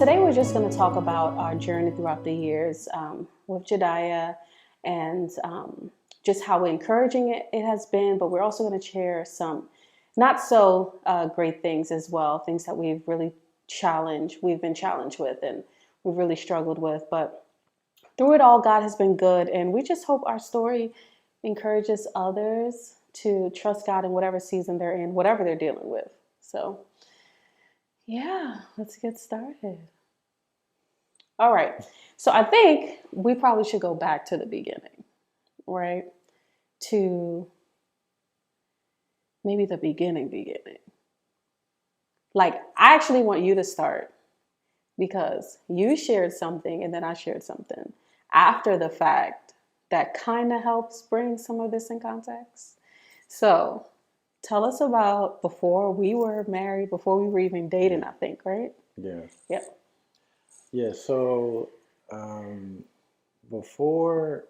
today we're just going to talk about our journey throughout the years with Jediah and just how encouraging it has been. But we're also going to share some not so great things as well, things that we've been challenged with and we've really struggled with. But through it all, God has been good. And we just hope our story encourages others to trust God in whatever season they're in, whatever they're dealing with. So, yeah, let's get started. All right. So I think we probably should go back to the beginning, right? To maybe the beginning. Like, I actually want you to start because you shared something and then I shared something after the fact that kind of helps bring some of this in context. So tell us about before we were married, before we were even dating, I think, right? Yeah. Yep. Yeah. So before,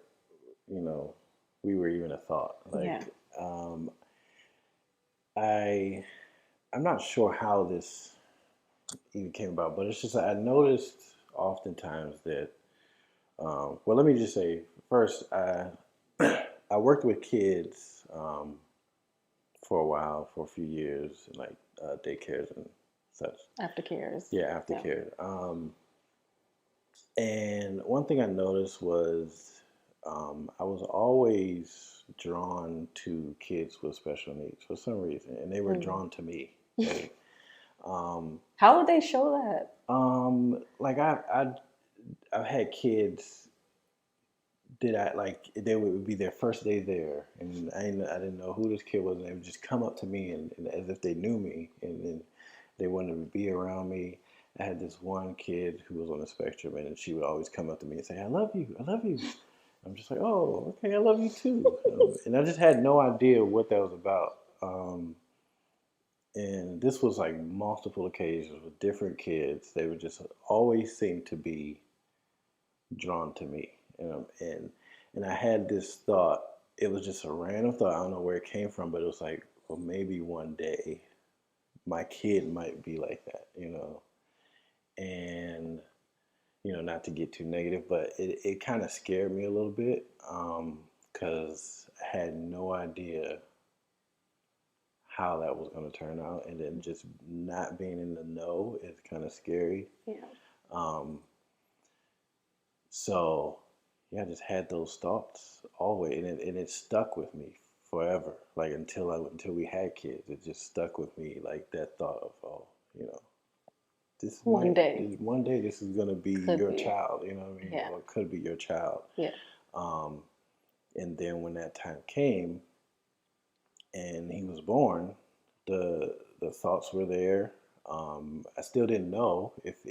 we were even a thought. I'm not sure how this even came about, but it's just I noticed oftentimes that. Well, let me just say first, I worked with kids for a while, for a few years, like daycares and such. Aftercares. Yeah, aftercare. And one thing I noticed was I was always drawn to kids with special needs for some reason, and they were drawn to me. Like, how would they show that? Like I've had kids that they would be their first day there, and I didn't know who this kid was, and they would just come up to me and as if they knew me, and then they wanted to be around me. I had this one kid who was on the spectrum, and she would always come up to me and say, I love you. I'm just like, oh, okay, I love you too. And I just had no idea what that was about. And this was like multiple occasions with different kids. They would just always seem to be drawn to me. And I had this thought. It was just a random thought. I don't know where it came from, but it was like, well, maybe one day my kid might be like that, and not to get too negative, but it kind of scared me a little bit because I had no idea how that was going to turn out, and then just not being in the know is kind of scary. So yeah, I just had those thoughts always, and it stuck with me forever. Like until we had kids, it just stuck with me. Like that thought of this one day this is gonna be your child. You know what I mean? Yeah. Or it could be your child. Yeah. And then when that time came, and he was born, the thoughts were there. I still didn't know if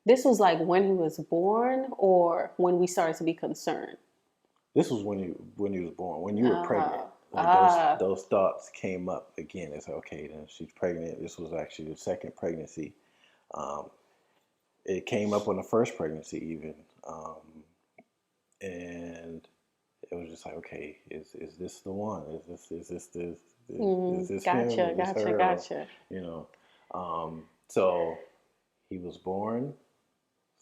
This was like when he was born, or when we started to be concerned. This was when he was born. When you were pregnant, like those thoughts came up again. It's like, okay, then she's pregnant. This was actually the second pregnancy. It came up on the first pregnancy even, and it was just like, okay, is this the one? Is this him? Is this her? Gotcha. So he was born.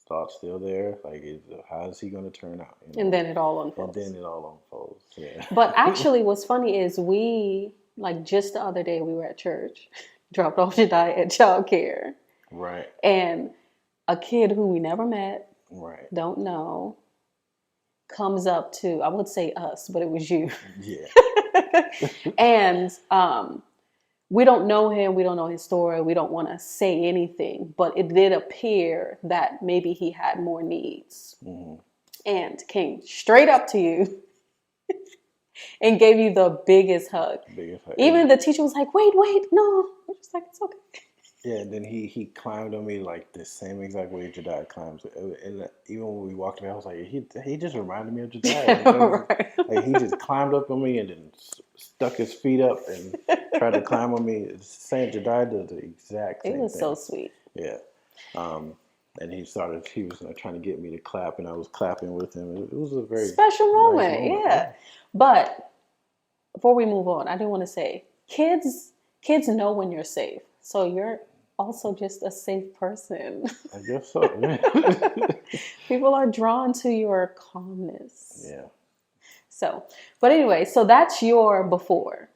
Thoughts still there. Like, how is he going to turn out? And then it all unfolds. Yeah. But actually, what's funny is we, like, just the other day we were at church, dropped off Jediah at childcare. Right. And a kid who we never met, right, don't know, comes up to, I would say us, but it was you. Yeah. And we don't know him. We don't know his story. We don't want to say anything. But it did appear that maybe he had more needs. Mm-hmm. And came straight up to you and gave you the biggest hug. Even the teacher was like, wait, no. We're just like, it's okay. Yeah, and then he climbed on me like the same exact way Jediah climbs. And even when we walked away, I was like, he just reminded me of Jediah. Right. Like, he just climbed up on me and then stuck his feet up and tried to climb on me. Same Jediah did the exact same thing. It was so sweet. Yeah. And he was trying to get me to clap, and I was clapping with him. It was a very special moment. Yeah. But before we move on, I do want to say, kids know when you're safe. So also just a safe person. I guess so. Yeah. People are drawn to your calmness. Yeah. So, but anyway, so that's your before.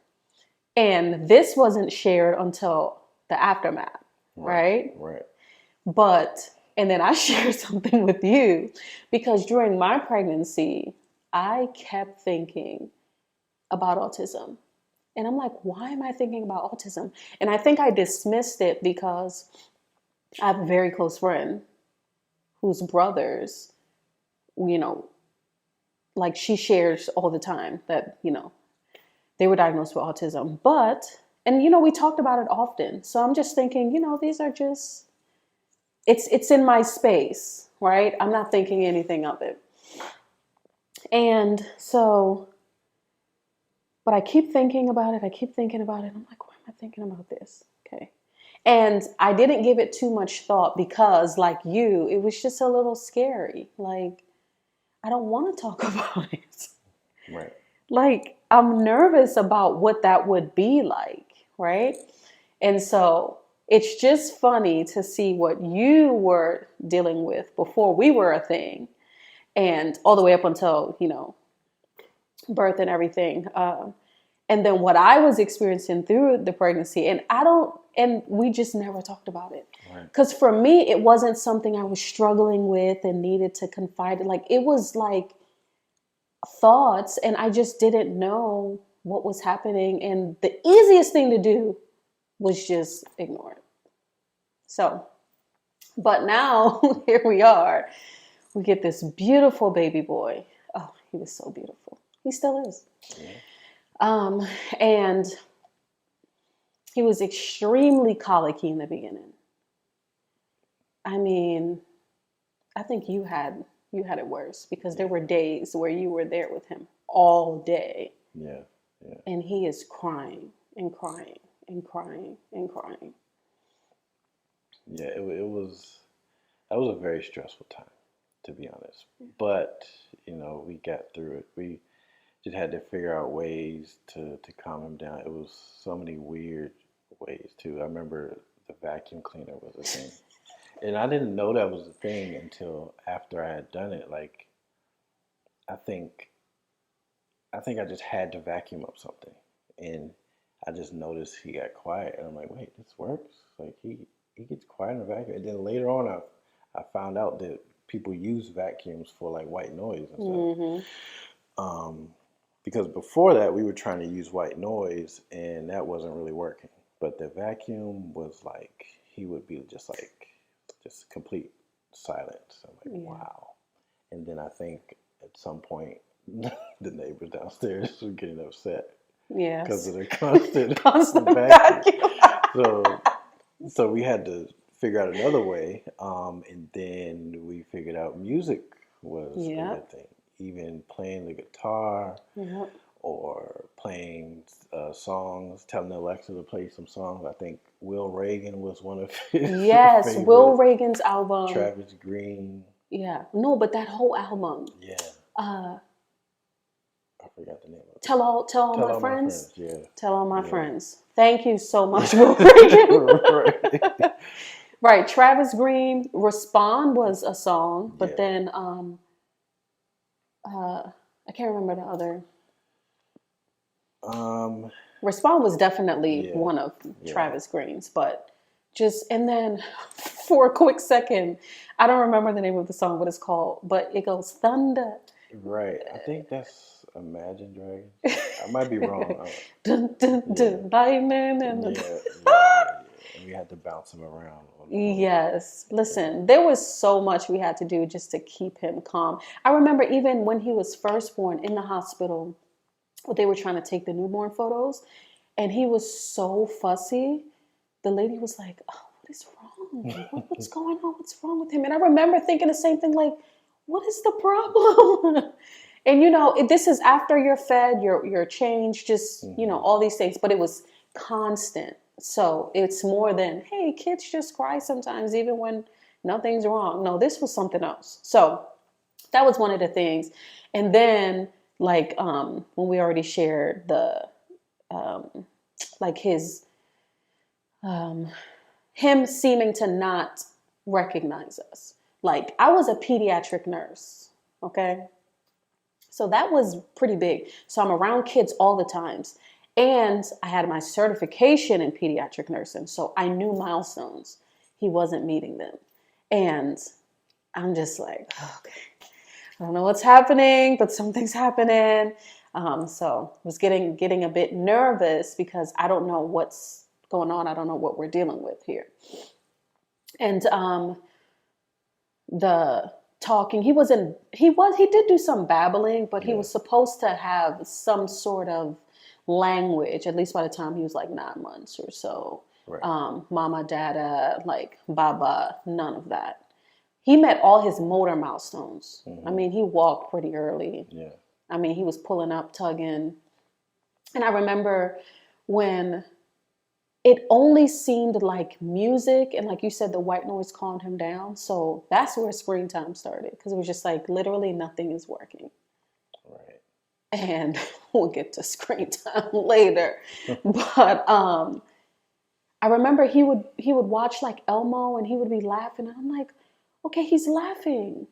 And this wasn't shared until the aftermath, right? Right. But, and then I shared something with you because during my pregnancy, I kept thinking about autism. And I'm like, why am I thinking about autism? And I think I dismissed it because I have a very close friend whose brothers, you know, like she shares all the time that, they were diagnosed with autism. But, and we talked about it often. So I'm just thinking, these are just, it's in my space, right? I'm not thinking anything of it. And so, but I keep thinking about it. I keep thinking about it. I'm like, why am I thinking about this? Okay. And I didn't give it too much thought because, like you, it was just a little scary. Like, I don't want to talk about it. Right. Like, I'm nervous about what that would be like, right? And so it's just funny to see what you were dealing with before we were a thing and all the way up until, birth and everything. And then what I was experiencing through the pregnancy, and we just never talked about it. Because for me, it wasn't something I was struggling with and needed to confide in. Like, it was like thoughts, and I just didn't know what was happening. And the easiest thing to do was just ignore it. So, but now here we are. We get this beautiful baby boy. Oh, he was so beautiful. He still is. Yeah. And he was extremely colicky in the beginning. I mean, I think you had it worse because there were days where you were there with him all day. Yeah. And he is crying and crying and crying and crying. Yeah, that was a very stressful time, to be honest. But, we got through it. We just had to figure out ways to calm him down. It was so many weird ways, too. I remember the vacuum cleaner was a thing. And I didn't know that was a thing until after I had done it. Like, I think I just had to vacuum up something. And I just noticed he got quiet. And I'm like, wait, this works? Like, he gets quiet in the vacuum. And then later on, I found out that people use vacuums for, like, white noise and stuff. Mm-hmm. Because before that, we were trying to use white noise, and that wasn't really working. But the vacuum was like, he would be just complete silence. I'm like, wow. And then I think at some point, the neighbors downstairs were getting upset. Yes. Because of the constant vacuum. So we had to figure out another way. And then we figured out music was a good thing. Even playing the guitar or playing songs, telling Alexa to play some songs. I think Will Reagan was one of his favorite. Will Reagan's album. Travis Green. Yeah. No, but that whole album. Yeah. I forgot the name of it. Tell all my friends. Yeah. Tell all my friends. Thank you so much, Will Reagan. Right. Travis Green. Respond was a song, but then I can't remember the other. Respond was definitely one of Travis Green's, but and then for a quick second, I don't remember the name of the song, what it's called, but it goes thunder. Right. I think that's Imagine Dragons. I might be wrong. Dun, dun, dun, lightning and And we had to bounce him around. Yes. Listen, there was so much we had to do just to keep him calm. I remember even when he was first born in the hospital, they were trying to take the newborn photos, and he was so fussy. The lady was like, oh, what is wrong? What's going on? What's wrong with him? And I remember thinking the same thing, like, what is the problem? And, this is after you're fed, you're changed, just, all these things. But it was constant. So it's more than, hey, kids just cry sometimes, even when nothing's wrong. No, this was something else. So that was one of the things. And then, like, when we already shared the, like his him seeming to not recognize us. Like, I was a pediatric nurse, okay? So that was pretty big. So I'm around kids all the times. And I had my certification in pediatric nursing. So I knew milestones. He wasn't meeting them. And I'm just like, okay, I don't know what's happening, but something's happening. So I was getting a bit nervous because I don't know what's going on. I don't know what we're dealing with here. And the talking, he did do some babbling, but he was supposed to have some sort of language, at least by the time he was like 9 months or so. Right. Mama, dada, like baba, none of that. He met all his motor milestones. I mean, he walked pretty early. Yeah. I mean, he was pulling up, tugging. And I remember when it only seemed like music, and like you said, the white noise calmed him down. So that's where screen time started, because it was just like literally nothing is working. Right. And we'll get to screen time later. But I remember he would watch like Elmo, and he would be laughing, and I'm like, okay, he's laughing.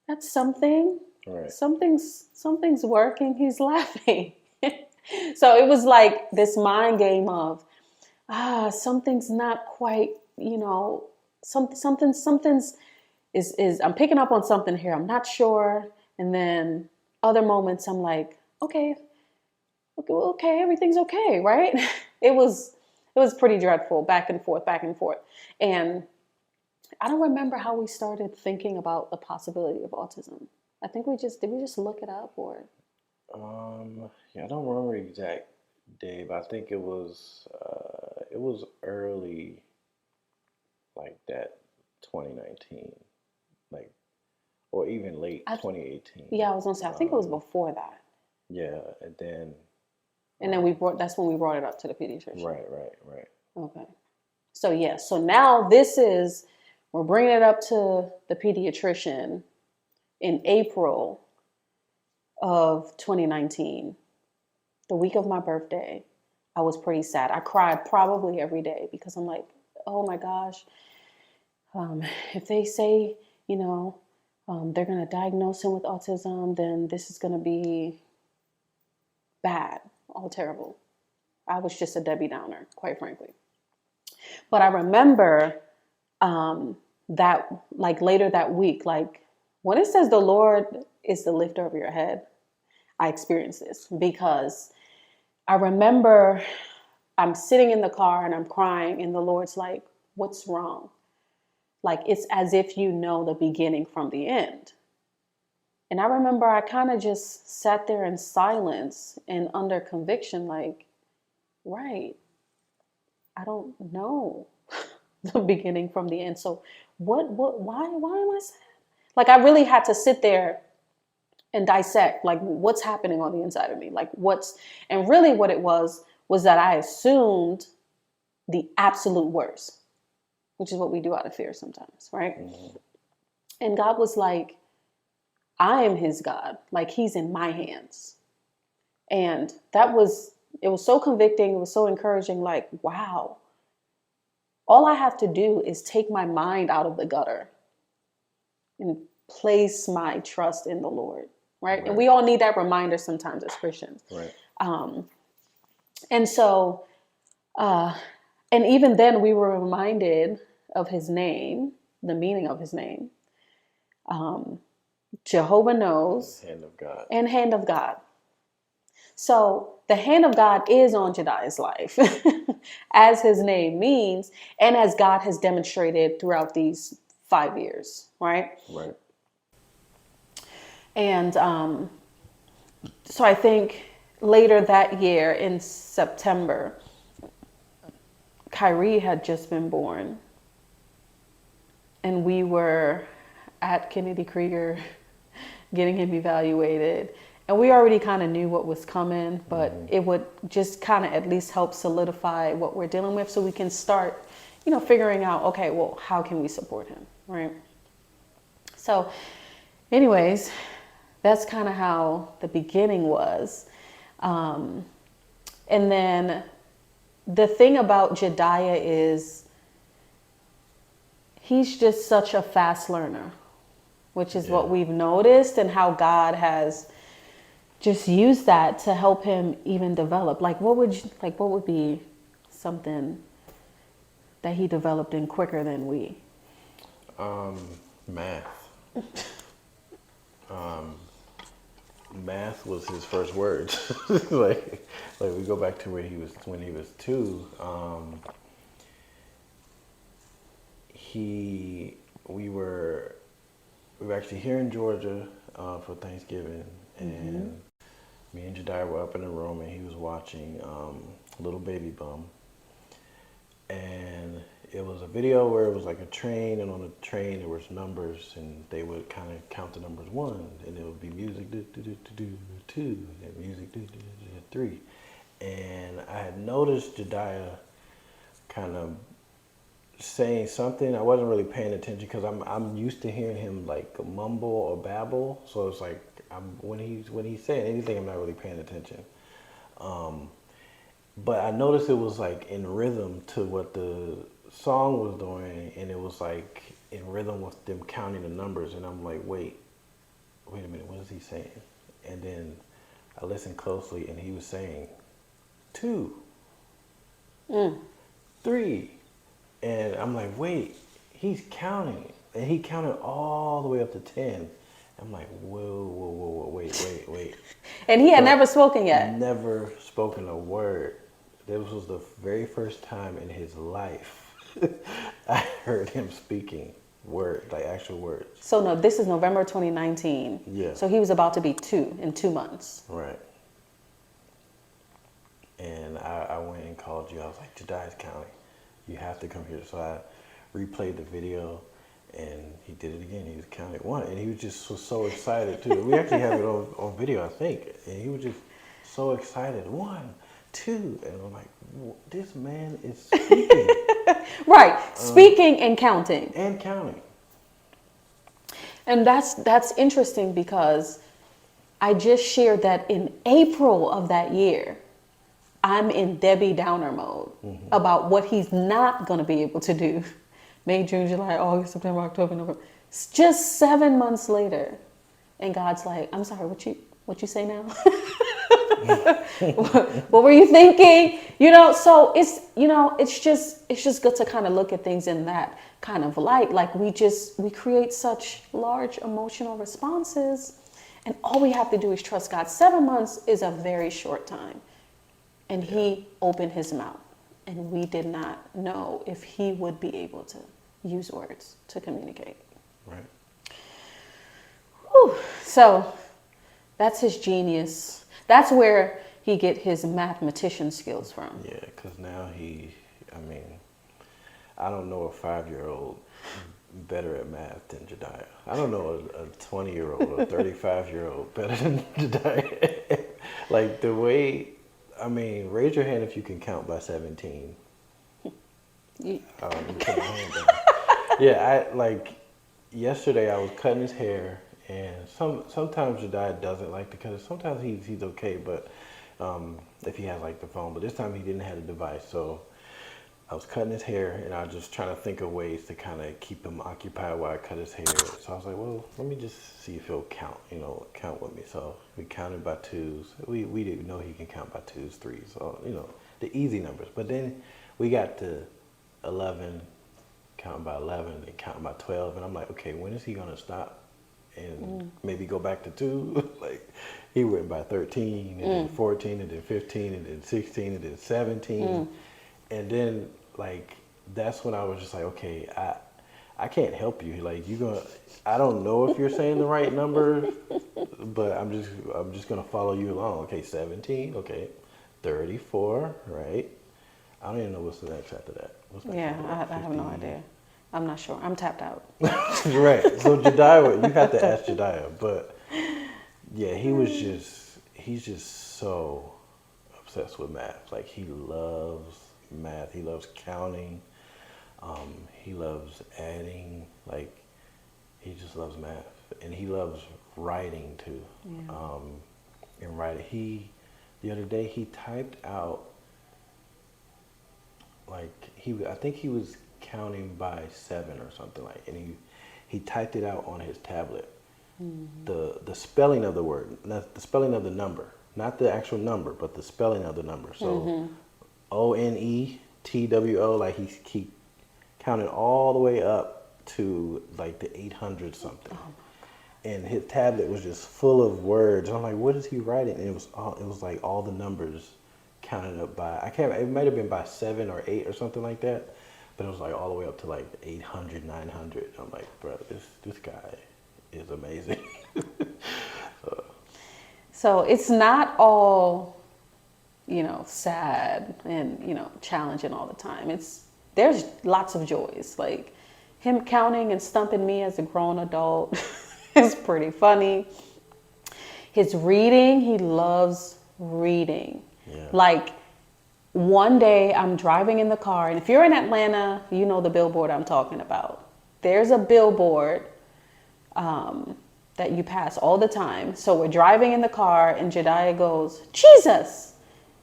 That's something. Right. Something's working. He's laughing. So it was like this mind game of, something's not quite, something's is I'm picking up on something here. I'm not sure. And then other moments I'm like, okay, everything's okay, right? It was pretty dreadful, back and forth. And I don't remember how we started thinking about the possibility of autism. I think did we just look it up, or? Yeah, I don't remember the exact day, but I think it was early, like that 2019, like, or even late 2018. Yeah, I was gonna say, I think it was before that. Yeah, and then that's when we brought it up to the pediatrician. Right. Okay. So yeah, so now we're bringing it up to the pediatrician in April of 2019, the week of my birthday. I was pretty sad. I cried probably every day because I'm like, oh my gosh, if they say, they're going to diagnose him with autism, then this is going to be bad, all terrible. I was just a Debbie Downer, quite frankly. But I remember that, like, later that week, like, when it says the Lord is the lifter of your head, I experienced this because I remember I'm sitting in the car and I'm crying, and the Lord's like, what's wrong? Like, it's as if you know the beginning from the end. And I remember I kind of just sat there in silence and under conviction, like, right, I don't know the beginning from the end. So why am I sad? Like, I really had to sit there and dissect, like, what's happening on the inside of me? Like, and really what it was that I assumed the absolute worst, which is what we do out of fear sometimes, right? Mm-hmm. And God was like, I am his God. Like, he's in my hands. And it was so convicting. It was so encouraging. Like, wow, all I have to do is take my mind out of the gutter and place my trust in the Lord. Right. And we all need that reminder sometimes as Christians. Right. And so, and even then we were reminded of his name, the meaning of his name. Jehovah knows. Hand of God. And hand of God. So the hand of God is on Jediah's life, as his name means, and as God has demonstrated throughout these 5 years, right? Right. And so I think later that year in September, Kyrie had just been born. And we were at Kennedy Krieger getting him evaluated. And we already kind of knew what was coming, but it would just kind of at least help solidify what we're dealing with so we can start, figuring out, okay, well, how can we support him, right? So anyways, that's kind of how the beginning was. And then the thing about Jediah is he's just such a fast learner, which is what Yeah. we've noticed, and how God has just used that to help him even develop. Like what would be something that he developed in quicker than we? Math. Math was his first words. like we go back to where he was when he was 2. He we were actually here in Georgia for Thanksgiving, and me and Jediah were up in the room, and he was watching Little Baby Bum, and it was a video where it was like a train, and on the train there was numbers, and they would kind of count the numbers 1, and it would be music 2, and music 3, and I had noticed Jediah kind of saying something. I wasn't really paying attention because I'm used to hearing him like mumble or babble, so it's like when he's saying anything, I'm not really paying attention. But I noticed it was like in rhythm to what the song was doing, and it was like in rhythm with them counting the numbers, and I'm like, wait a minute, what is he saying? And then I listened closely, and he was saying 2, 3, and I'm like, wait, he's counting, and he counted all the way up to 10. I'm like, whoa, wait. And he had So, never spoken yet. never spoken a word. This was the very first time in his life I heard him speaking words, like actual words. So no, this is November 2019. Yeah. So he was about to be 2 in 2 months. Right. And I went and called you. I was like, Jediah's counting. You have to come here. So I replayed the video, and he did it again. He was counting 1, and he was just so excited too. We actually have it on video, I think. And he was just so excited. 1, 2, and I'm like, this man is speaking. Right, speaking and counting. And counting. And that's interesting because I just shared that in April of that year, I'm in Debbie Downer mode about what he's not going to be able to do. May, June, July, August, September, October, November. It's just 7 months later. And God's like, I'm sorry, what you say now? What were you thinking? So it's just good to kind of look at things in that kind of light. Like we create such large emotional responses, and all we have to do is trust God. 7 months is a very short time. And he opened his mouth, and we did not know if he would be able to use words to communicate. Right. Whew. So that's his genius. That's where he get his mathematician skills from. Yeah, because now I don't know a 5-year-old better at math than Jediah. I don't know a 20-year-old or a 35-year-old better than Jediah. Like the way, raise your hand if you can count by 17. You put my hand down. Yeah, yesterday I was cutting his hair, and sometimes Jediah doesn't like to cut it. Sometimes he's okay, but if he has like the phone. But this time he didn't have the device, so I was cutting his hair, and I was just trying to think of ways to kind of keep him occupied while I cut his hair. So I was like, well, let me just see if he'll count with me. So we counted by 2s. We didn't know he can count by 2s, 3s, so the easy numbers. But then we got to 11, counting by 11, and counting by 12, and I'm like, okay, when is he gonna stop and maybe go back to 2? Like he went by 13, and then 14, and then 15, and then 16, and then 17, and then that's when I was just like, okay, I can't help you. Like I don't know if you're saying the right number, but I'm just gonna follow you along. Okay, 17. Okay, 34. Right. I don't even know what's the next after that. What's next after that? I have no idea. I'm not sure. I'm tapped out. Right. So Jediah, you have to ask Jediah, but yeah, he's just so obsessed with math. Like he loves math. He loves counting. He loves adding. Like he just loves math, and he loves writing too. Yeah. And writing, the other day he typed out I think he was counting by 7 or something like, and he typed it out on his tablet. The spelling of the word, not the spelling of the number, not the actual number, but the spelling of the number. So ONETWO, like he counted all the way up to like the 800 something. And his tablet was just full of words. I'm like, what is he writing? And it was like all the numbers counted up by, it might have been by 7 or 8 or something like that, but it was like all the way up to like 800, 900. I'm like, bro, this guy is amazing. So it's not all, sad and, challenging all the time. There's lots of joys. Like him counting and stumping me as a grown adult is pretty funny. His reading, he loves reading. Yeah. Like one day I'm driving in the car, and if you're in Atlanta, you know the billboard I'm talking about. There's a billboard that you pass all the time. So we're driving in the car, and Jediah goes, Jesus!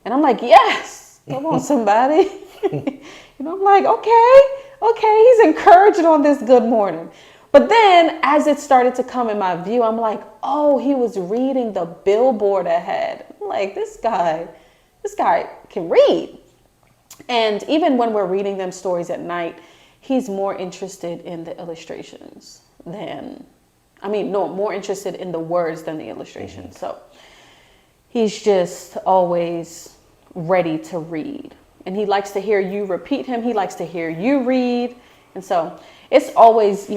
And I'm like, yes! Come on, somebody. I'm like, okay, he's encouraging on this good morning. But then as it started to come in my view, I'm like, oh, he was reading the billboard ahead. I'm like, this guy can read. And even when we're reading them stories at night, he's more interested in the illustrations more interested in the words than the illustrations. So he's just always ready to read. And he likes to hear you repeat him. He likes to hear you read. And so it's always,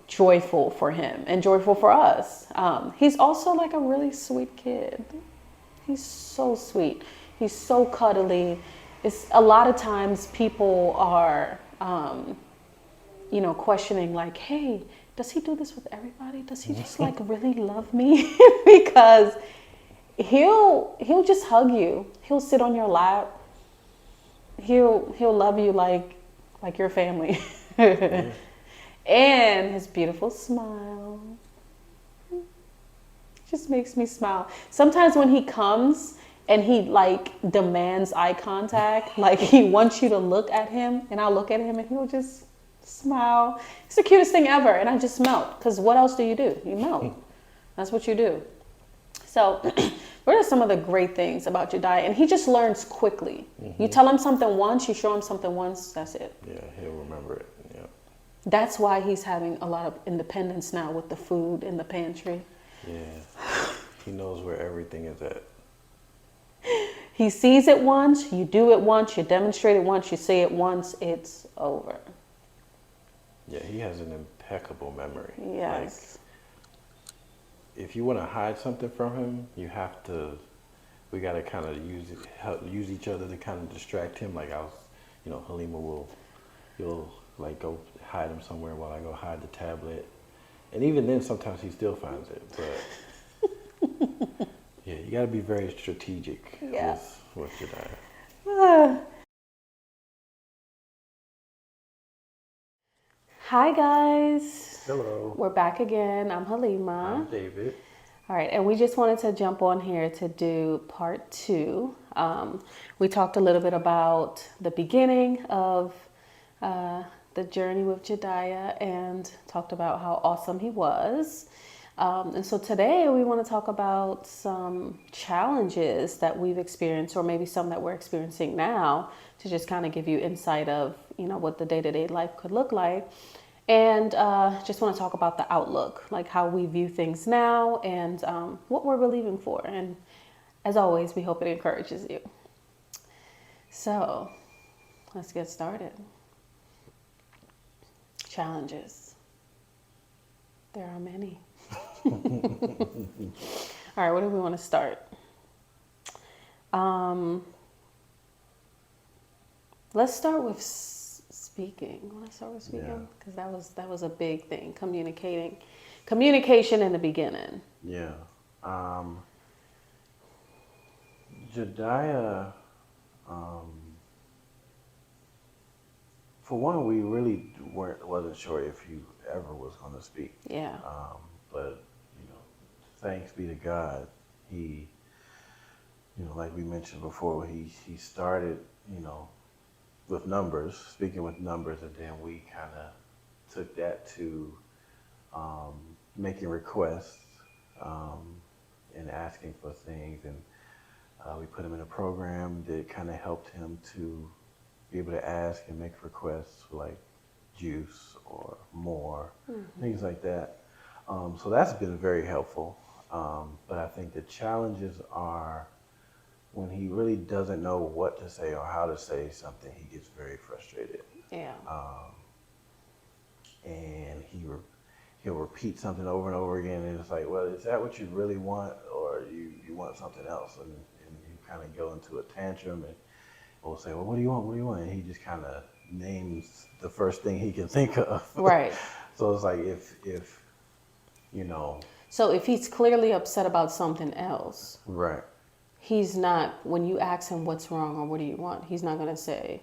joyful for him and joyful for us. He's also like a really sweet kid. He's so sweet. He's so cuddly. It's a lot of times people are, questioning like, hey, does he do this with everybody? Does he just like really love me? Because he'll just hug you. He'll sit on your lap. He'll love you like your family. And his beautiful smile just makes me smile. Sometimes when he comes and he like demands eye contact, like he wants you to look at him, and I'll look at him and he'll just smile. It's the cutest thing ever. And I just melt, because what else do? You melt. That's what you do. So what are some of the great things about Jediah? And he just learns quickly. You tell him something once, you show him something once, that's it. Yeah, he'll remember it. Yeah. That's why he's having a lot of independence now with the food in the pantry. Yeah. He knows where everything is at. He sees it once, you do it once, you demonstrate it once, you say it once, it's over. Yeah, he has an impeccable memory. Yes. Like, if you want to hide something from him, we got to kind of use each other to kind of distract him. Like Halima you'll like go hide him somewhere while I go hide the tablet. And even then, sometimes he still finds it. But yeah, you got to be very strategic with Jediah. Hi guys. Hello. We're back again. I'm Halima. I'm David. All right, and we just wanted to jump on here to do part 2. We talked a little bit about the beginning of the journey with Jediah and talked about how awesome he was. And so today we want to talk about some challenges that we've experienced, or maybe some that we're experiencing now, to just kind of give you insight of, what the day-to-day life could look like. And just want to talk about the outlook, like how we view things now and what we're believing for. And as always, we hope it encourages you. So let's get started. Challenges. There are many. All right, where do we want to start? Let's start with speaking. Because that was a big thing. Communication in the beginning. Yeah. Jediah, for one, we really wasn't sure if he ever was going to speak. Yeah. But thanks be to God, he, like we mentioned before, he started, with numbers, speaking with numbers, and then we kind of took that to making requests and asking for things, and we put him in a program that kind of helped him to be able to ask and make requests for like juice or more, things like that. So that's been very helpful. But I think the challenges are when he really doesn't know what to say or how to say something, he gets very frustrated. Yeah. And he'll repeat something over and over again, and it's like, well, is that what you really want, or you want something else? And you kind of go into a tantrum, and we'll say, well, what do you want? What do you want? And he just kind of names the first thing he can think of. Right. So it's like if you know. So if he's clearly upset about something else, Right. he's not, when you ask him what's wrong or what do you want, he's not going to say,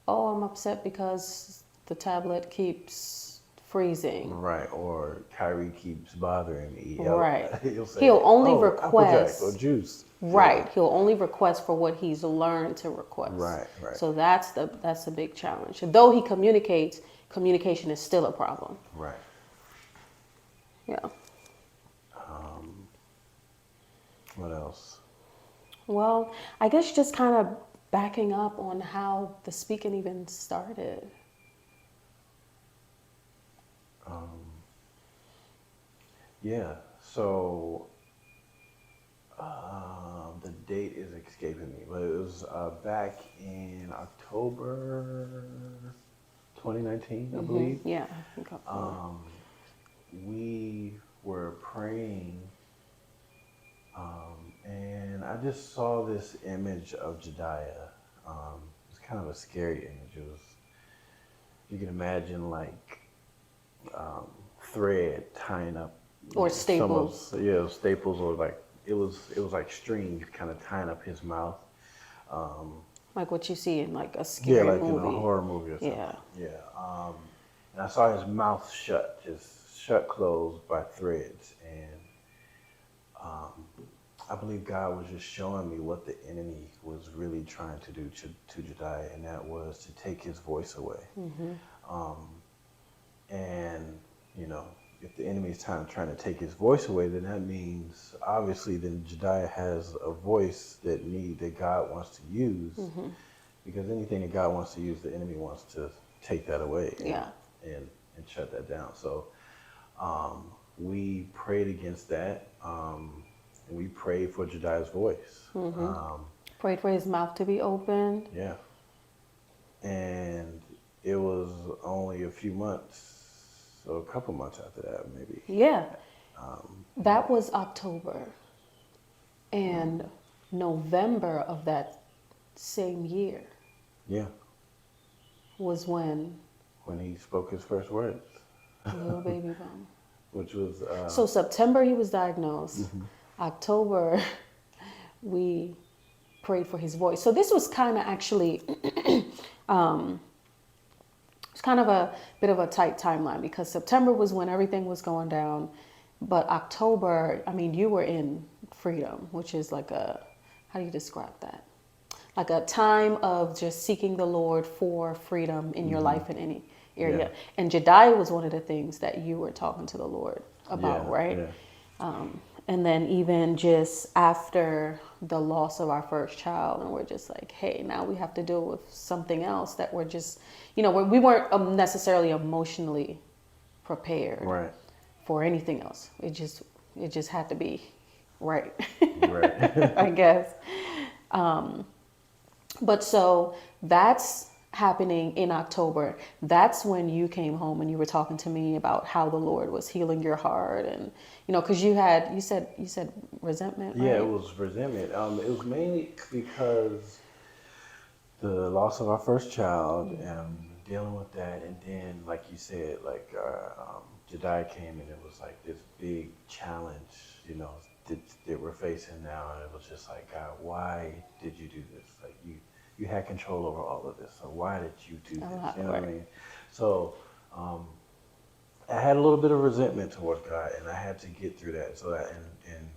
oh, I'm upset because the tablet keeps freezing. Right. Or Kyrie keeps bothering me. Right. He'll say, He'll only request request or juice. Right. Yeah. He'll only request for what he's learned to request. Right. Right. So that's a big challenge. Though he communicates, communication is still a problem. Right. Yeah. What else? Well, I guess just kind of backing up on how the speaking even started. Yeah. So the date is escaping me, but it was back in October 2019, I believe. Yeah. I think We were praying, and I just saw this image of Jediah. It's kind of a scary image. It was, you can imagine like thread tying up, or staples. Staples, or like it was like string kind of tying up his mouth. Like what you see in like a scary like movie. in a horror movie or something. Yeah. Yeah. And I saw his mouth shut, just shut closed by threads. And I believe God was just showing me what the enemy was really trying to do to Jediah, and that was to take his voice away. And, you know, if the enemy is trying to take his voice away, then that means obviously then Jediah has a voice that God wants to use, because anything that God wants to use, the enemy wants to take that away and shut that down. So we prayed against that, and we prayed for Jediah's voice. Prayed for his mouth to be opened. Yeah. And it was only a few months, so a couple months after that, maybe. Yeah. That was October. And November of that same year was when he spoke his first words. little baby bum. Which was... So September he was diagnosed. October we prayed for his voice. So this was kind of actually... it's kind of a bit of a tight timeline, because September was when everything was going down. But October, I mean, you were in freedom, which is like how do you describe that? Like a time of just seeking the Lord for freedom in your life in any area. Yeah. And Jediah was one of the things that you were talking to the Lord about, right? Yeah. And then even just after the loss of our first child, and we're just like, hey, now we have to deal with something else that we're just, we weren't necessarily emotionally prepared for anything else. It just had to be right. I guess. But so that's happening in October. That's when you came home and you were talking to me about how the Lord was healing your heart, and because you said resentment. Yeah, right? it was resentment. It was mainly because the loss of our first child and dealing with that, and then like you said, like Jediah came, and it was like this big challenge, that we're facing now, and it was just like, God, why did you do this? Like you had control over all of this, so why did you do this? You know what I mean? So I had a little bit of resentment towards God, and I had to get through that. So that, and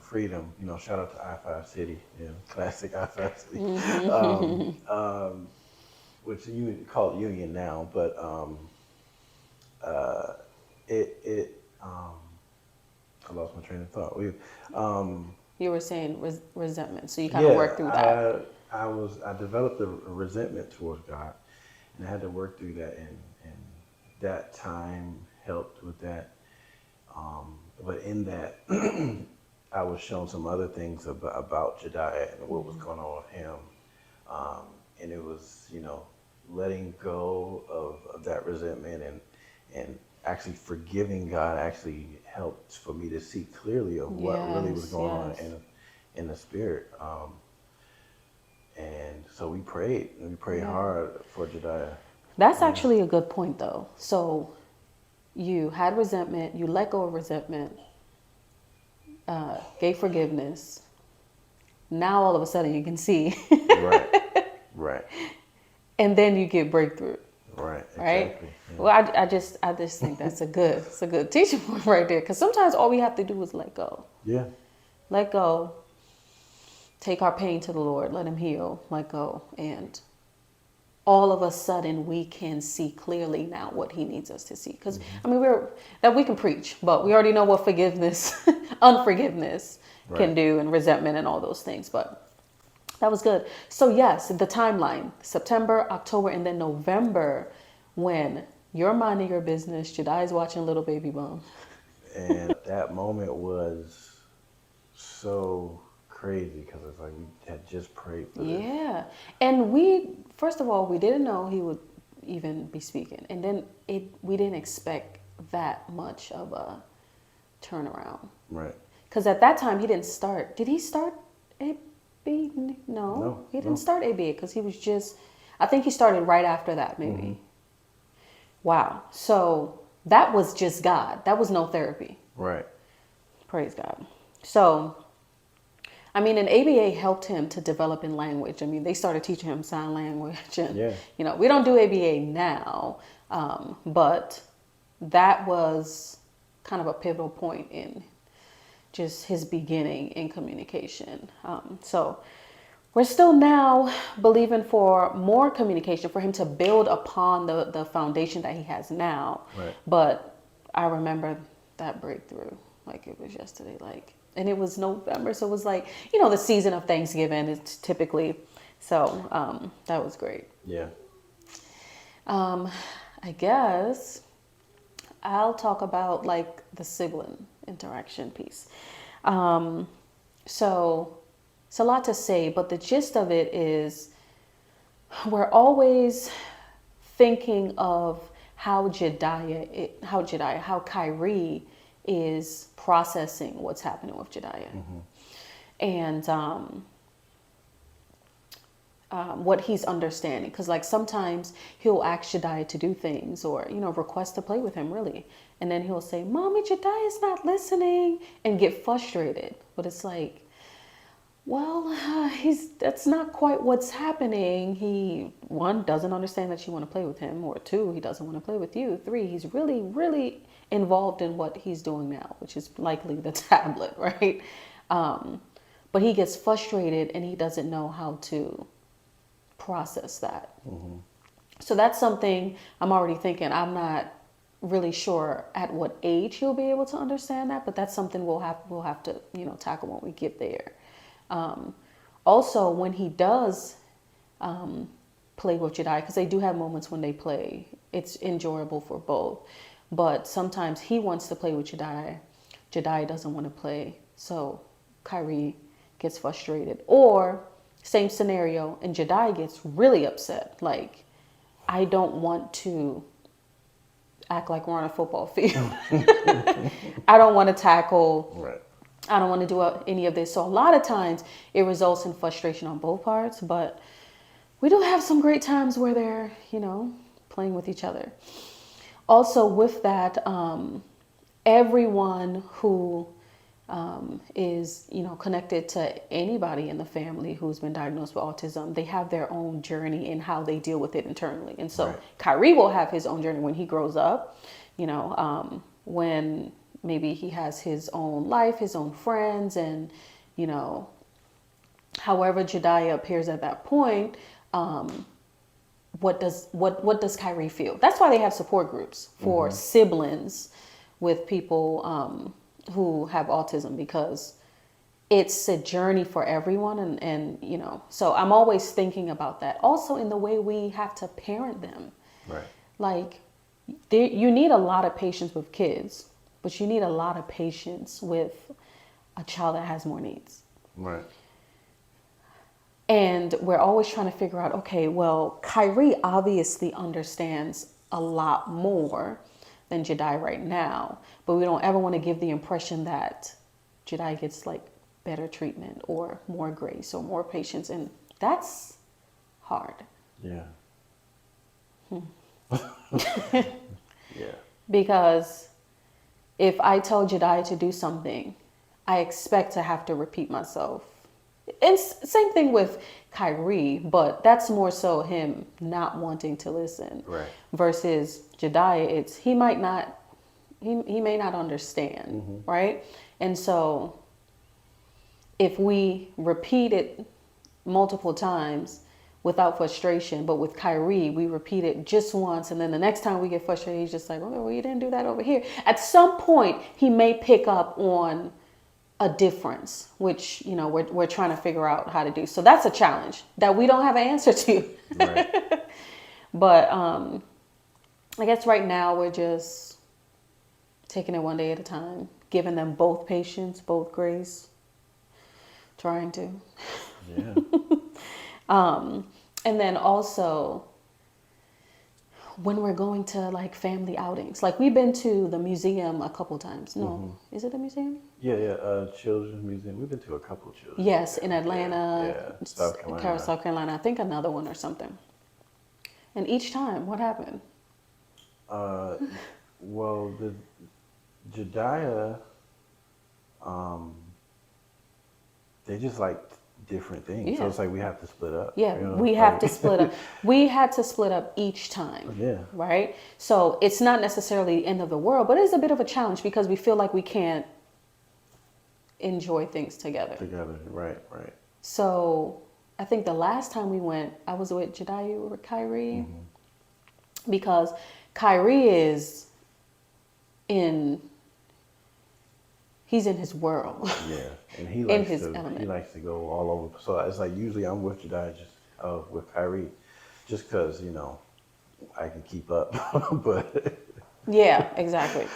freedom. Shout out to I-5 City, classic I-5 City. which you call it union now, but I lost my train of thought. You were saying resentment, so you kind of Yeah, worked through that. I developed a resentment towards God, and I had to work through that, and that time helped with that. But in that, I was shown some other things about Jediah and what was going on with him, and it was, letting go of that resentment and actually forgiving God actually helped for me to see clearly of what really was Yes, going on yes. in the spirit. And so we prayed. And we prayed Yeah. hard for Jediah. That's actually a good point, though. So you had resentment, you let go of resentment, gave forgiveness. Now all of a sudden you can see, Right. Right. and then you get breakthrough, Right. right? Exactly. Yeah. Well, I just think that's it's a good teaching point right there. Because sometimes all we have to do is Yeah. let go, take our pain to the Lord, let Him heal, let go, and all of a sudden we can see clearly now what He needs us to see. Because I mean, we can preach, but we already know what forgiveness, unforgiveness can Right. do, and resentment and all those things. But that was good. So yes, the timeline: September, October, and then November, when you're minding your business, Jediah's watching Little Baby Bum. And that moment was so crazy because it's like we had just prayed for this. Yeah, and first of all, we didn't know he would even be speaking, and then we didn't expect that much of a turnaround. Right. Because at that time he didn't start. Did he start AB? No, No. he didn't No. start ABA because he was just. I think he started right after that, maybe. Mm-hmm. Wow. So that was just God. That was no therapy. Right. Praise God. So, I mean, and ABA helped him to develop in language. I mean, they started teaching him sign language, and Yeah. we don't do ABA now, but that was kind of a pivotal point in just his beginning in communication. So we're still now believing for more communication for him to build upon the foundation that he has now. Right. But I remember that breakthrough like it was yesterday, and it was November, so it was like, the season of Thanksgiving is typically, so that was great. Yeah. I guess I'll talk about like the sibling interaction piece. So it's a lot to say, but the gist of it is we're always thinking of how Kyrie is processing what's happening with Jediah. Mm-hmm. And what he's understanding. Because like sometimes he'll ask Jediah to do things or, request to play with him really. And then he'll say, Mommy, Jediah's not listening, and get frustrated. But it's like, well, that's not quite what's happening. He, one, doesn't understand that you want to play with him, or two, he doesn't want to play with you. Three, he's really, really involved in what he's doing now, which is likely the tablet, right? But he gets frustrated and he doesn't know how to process that. Mm-hmm. So that's something I'm already thinking. I'm not really sure at what age he'll be able to understand that, but that's something we'll have to tackle when we get there. Also, when he does play with Jediah, because they do have moments when they play, it's enjoyable for both. But sometimes he wants to play with Jediah. Jediah doesn't want to play, so Kyrie gets frustrated. Or same scenario, and Jediah gets really upset. Like, I don't want to act like we're on a football field. I don't want to tackle. Right. I don't want to do any of this. So a lot of times it results in frustration on both parts, but we do have some great times where they're, playing with each other. Also with that, everyone who is, connected to anybody in the family who's been diagnosed with autism, they have their own journey in how they deal with it internally. And so Right. Kyrie will have his own journey when he grows up, when maybe he has his own life, his own friends, and, however Jediah appears at that point, what does Kyrie feel? That's why they have support groups for siblings with people who have autism, because it's a journey for everyone, and you know, so I'm always thinking about that. Also, in the way we have to parent them, Right. like you need a lot of patience with kids, but you need a lot of patience with a child that has more needs. Right. And we're always trying to figure out, okay, well, Kyrie obviously understands a lot more than Jediah right now, but we don't ever want to give the impression that Jediah gets like better treatment or more grace or more patience, and that's hard. Yeah. Yeah. Because if I tell Jediah to do something, I expect to have to repeat myself. And same thing with Kyrie, but that's more so him not wanting to listen. Right. Versus Jediah, it's he may not understand, right? And so if we repeat it multiple times without frustration, but with Kyrie, we repeat it just once, and then the next time we get frustrated, he's just like, oh, well, you didn't do that over here. At some point, he may pick up on a difference, which, you know, we're trying to figure out how to do. So that's a challenge that we don't have an answer to. Right. But I guess right now we're just taking it one day at a time, giving them both patience, both grace, trying to. Yeah. And then also when we're going to like family outings, like we've been to the museum a couple times. No, is it a museum? Yeah. Children's Museum. We've been to a couple of children's. Yes, in Atlanta, Yeah. South Carolina. South Carolina. I think another one or something. And each time, what happened? Well, the Jediah, they just like different things. Yeah. So it's like we have to split up. Yeah, you know? we have to split up. We had to split up each time. Yeah. Right? So it's not necessarily the end of the world, but it's a bit of a challenge because we feel like we can't enjoy things together. Right. So I think the last time we went, I was with Jediah or Kyrie, because Kyrie is he's in his world. Yeah, and he In likes his to element. he likes to go all over. So it's like usually I'm with Jediah, with Kyrie, just because I can keep up. but Yeah, exactly.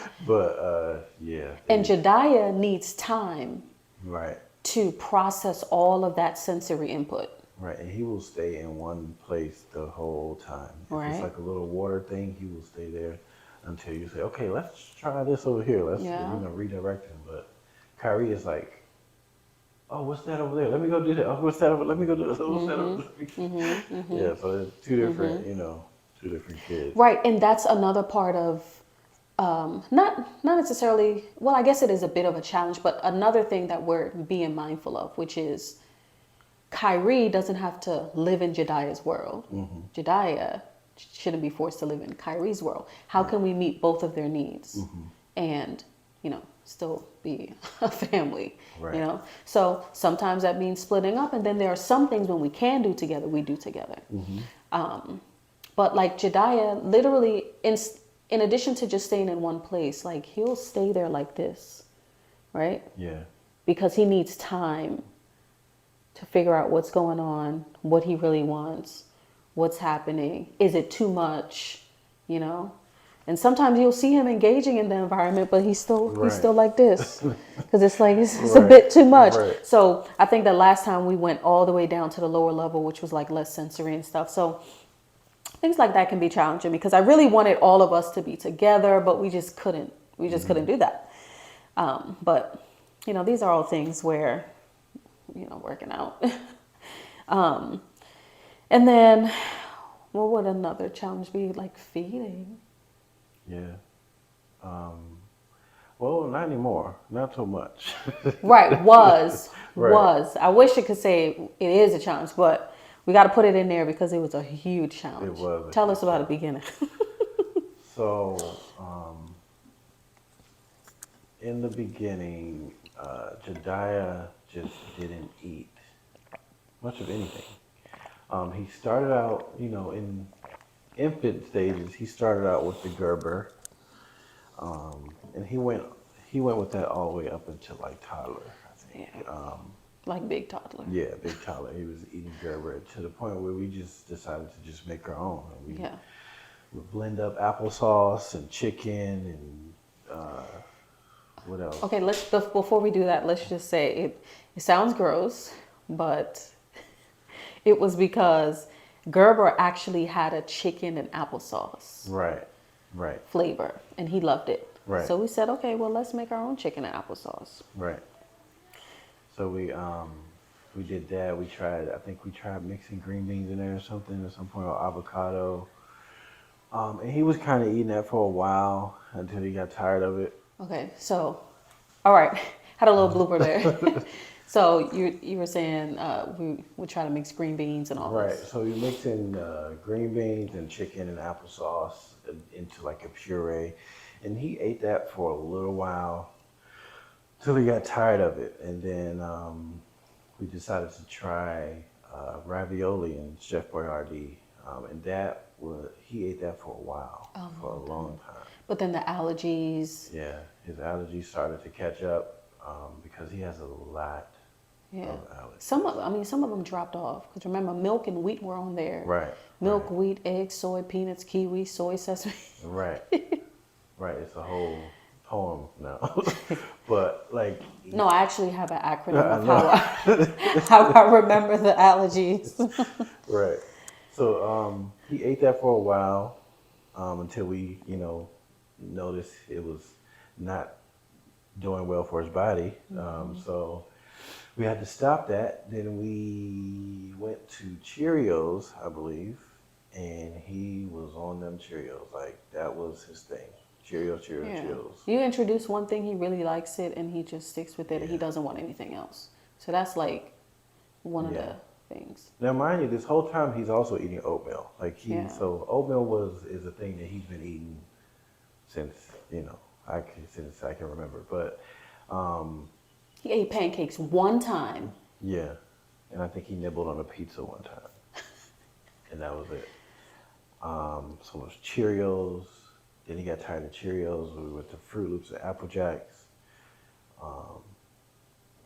Yeah. And Jediah needs time Right. to process all of that sensory input. Right, and he will stay in one place the whole time. If Right. it's like a little water thing, he will stay there until you say, okay, let's try this over here. Let's redirect him. But Kyrie is like, oh, what's that over there? Let me go do that. Oh, what's that over? Let me go do this. Oh, what's that over there? Yeah, so it's two different, two different kids. Right, and that's another part of not necessarily, well, I guess it is a bit of a challenge, but another thing that we're being mindful of, which is Kyrie doesn't have to live in Jediah's world. Jediah shouldn't be forced to live in Kyrie's world. How can we meet both of their needs and, still be a family, Right. So sometimes that means splitting up, and then there are some things when we can do together, we do together. But like Jediah, literally, in addition to just staying in one place, like he'll stay there like this, right? Yeah. Because he needs time to figure out what's going on, what he really wants, what's happening. Is it too much, And sometimes you'll see him engaging in the environment, but he's still like this, because it's like it's a bit too much. Right. So I think the last time we went all the way down to the lower level, which was like less sensory and stuff. So things like that can be challenging, because I really wanted all of us to be together, but we just couldn't. We just couldn't do that. But these are all things where working out. And then what would another challenge be? Like feeding. Yeah. Well, not anymore. Not so much. Right. Was. Right. I wish I could say it is a challenge, but we got to put it in there because it was a huge challenge. It was. Tell us about the beginning. So, in the beginning, Jediah just didn't eat much of anything. He started out, in infant stages. He started out with the Gerber, and he went with that all the way up until like toddler, I Yeah. think. Like big toddler. Yeah, big toddler. He was eating Gerber to the point where we just decided to just make our own. And we Yeah. would blend up applesauce and chicken and what else? Okay, before we do that, let's just say it sounds gross, but it was because Gerber actually had a chicken and applesauce Right, right, flavor, and he loved it. right, So we said, okay, well, let's make our own chicken and applesauce. right. So we did that. I think we tried mixing green beans in there or something at some point, or avocado. And he was kind of eating that for a while until he got tired of it. Okay, so, all right, had a little blooper there. So you were saying we would try to mix green beans and all Right. this. So we mixed in green beans and chicken and applesauce into like a puree, and he ate that for a little while till he got tired of it, and then we decided to try ravioli and Chef Boyardee, and he ate that for a while, for a long time. But then the allergies, Yeah, his allergies started to catch up because he has a lot yeah. of allergies. Some of them dropped off because remember, milk and wheat were on there. Right. Milk, right, wheat, eggs, soy, peanuts, kiwi, soy, sesame. Right. Right. It's a whole poem now. But like. No, I actually have an acronym I of know. how I remember the allergies. Right. So he ate that for a while until we, noticed it was not doing well for his body. So we had to stop that. Then we went to Cheerios, I believe, and he was on them Cheerios. Like that was his thing. Cheerios, Cheerios, Yeah. Cheerios. You introduce one thing, he really likes it, and he just sticks with it, and he doesn't want anything else. So that's like one of the things. Now, mind you, this whole time he's also eating oatmeal. Like Yeah. so oatmeal is a thing that he's been eating since since I can remember. But He ate pancakes one time. yeah, and I think he nibbled on a pizza one time, and that was it. So it was Cheerios. Then he got tired of Cheerios. We went to Fruit Loops and Apple Jacks.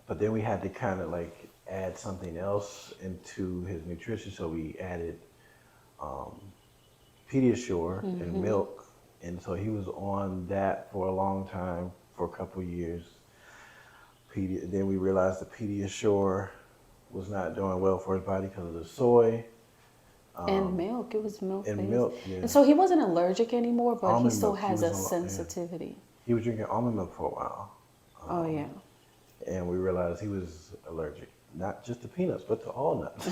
But then we had to kind of like add something else into his nutrition. So we added Pediasure and milk. And so he was on that for a long time, for a couple of years. Then we realized the Pediasure was not doing well for his body because of the soy. And milk, it was milk. And based. milk, yeah. And so he wasn't allergic anymore, but Almond he still milk, he has was a on- yeah. sensitivity. He was drinking almond milk for a while. Oh, yeah. And we realized he was allergic, not just to peanuts, but to all nuts.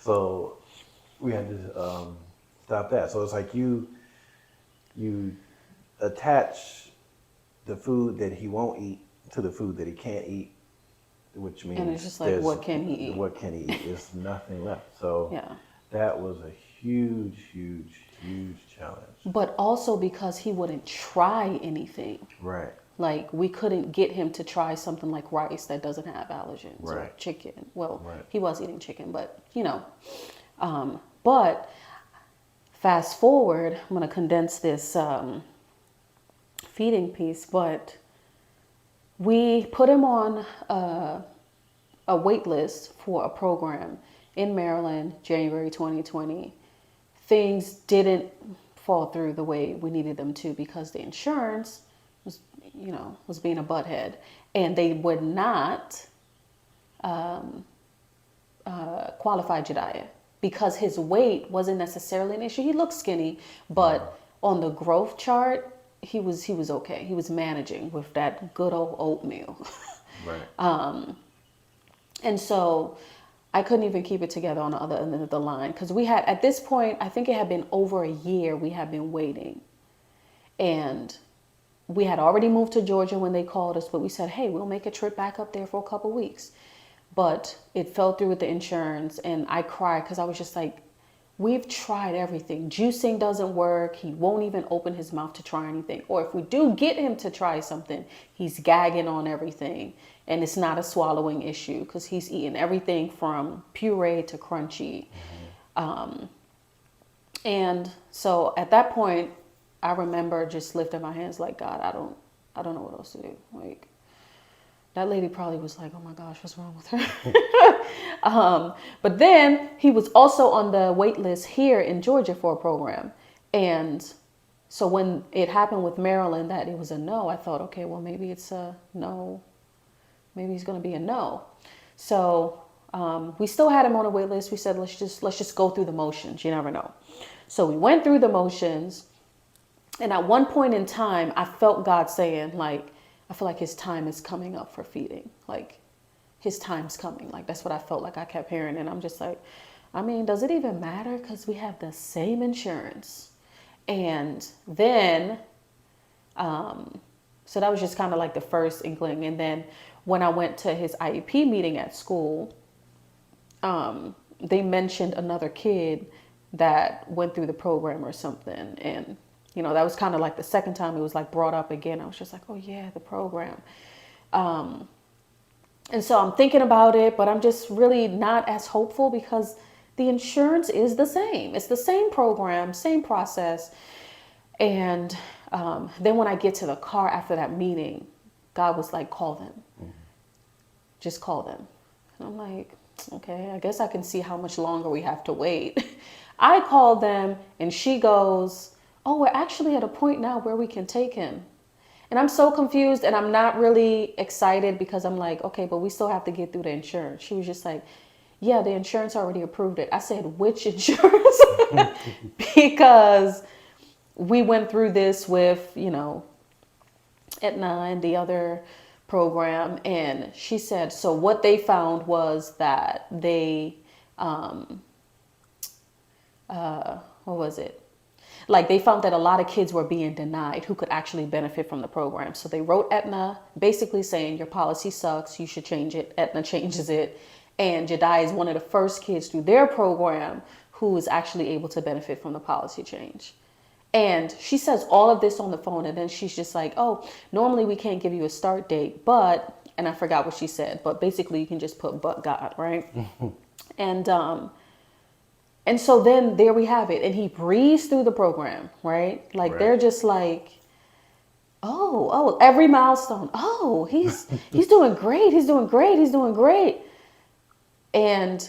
So we had to stop that. So it's like you attach the food that he won't eat to the food that he can't eat, which means And it's just like, what can he eat? What can he eat? There's nothing left. So Yeah. that was a huge, huge, huge challenge. But also because he wouldn't try anything. Right. Like, we couldn't get him to try something like rice that doesn't have allergens or Right. chicken. Well, Right. he was eating chicken, but, But fast forward, I'm going to condense this feeding piece, but we put him on a wait list for a program in Maryland, January 2020. Things didn't fall through the way we needed them to because the insurance was being a butthead, and they would not qualify Jediah because his weight wasn't necessarily an issue. He looked skinny, but on the growth chart, he was okay. He was managing with that good old oatmeal. Right. And so I couldn't even keep it together on the other end of the line because we had, at this point, I think it had been over a year we had been waiting. And we had already moved to Georgia when they called us, but we said, hey, we'll make a trip back up there for a couple weeks. But it fell through with the insurance, and I cried because I was just like, we've tried everything. Juicing doesn't work. He won't even open his mouth to try anything. Or if we do get him to try something, he's gagging on everything. And it's not a swallowing issue because he's eating everything from puree to crunchy. And so at that point, I remember just lifting my hands like, God, I don't know what else to do. Like, that lady probably was like, oh my gosh, what's wrong with her? But then he was also on the wait list here in Georgia for a program. And so when it happened with Maryland that it was a no, I thought, okay, well, maybe it's a no. Maybe he's going to be a no. So we still had him on a wait list. We said, let's just go through the motions. You never know. So we went through the motions. And at one point in time, I felt God saying, like, I feel like his time is coming up for feeding. Like, his time's coming. Like, that's what I felt like I kept hearing. And I'm just like, I mean, does it even matter? Because we have the same insurance. And then, so that was just kind of like the first inkling. And then when I went to his IEP meeting at school, they mentioned another kid that went through the program or something. And, you know, that was kind of like the second time it was like brought up again. I was just like, oh yeah, the program. And so I'm thinking about it, but I'm just really not as hopeful because the insurance is the same. It's the same program, same process. And then when I get to the car after that meeting, God was like, call them. Mm-hmm. Just call them. And I'm like, okay, I guess I can see how much longer we have to wait. I called them and she goes, oh, we're actually at a point now where we can take him. And I'm so confused and I'm not really excited because I'm like, okay, but we still have to get through the insurance. She was just like, yeah, the insurance already approved it. I said, which insurance? Because we went through this with, you know, Aetna and the other program. And she said, so what they found was that they, what was it? Like they found that a lot of kids were being denied who could actually benefit from the program. So they wrote Aetna basically saying your policy sucks, you should change it. Aetna changes it. And Jediah is one of the first kids through their program who is actually able to benefit from the policy change. And she says all of this on the phone. And then she's just like, oh, normally we can't give you a start date, but, and I forgot what she said, but basically you can just put but God, right? And so then there we have it. And he breezed through the program, right? Like right. They're just like, oh, every milestone. Oh, he's doing great. He's doing great. He's doing great. And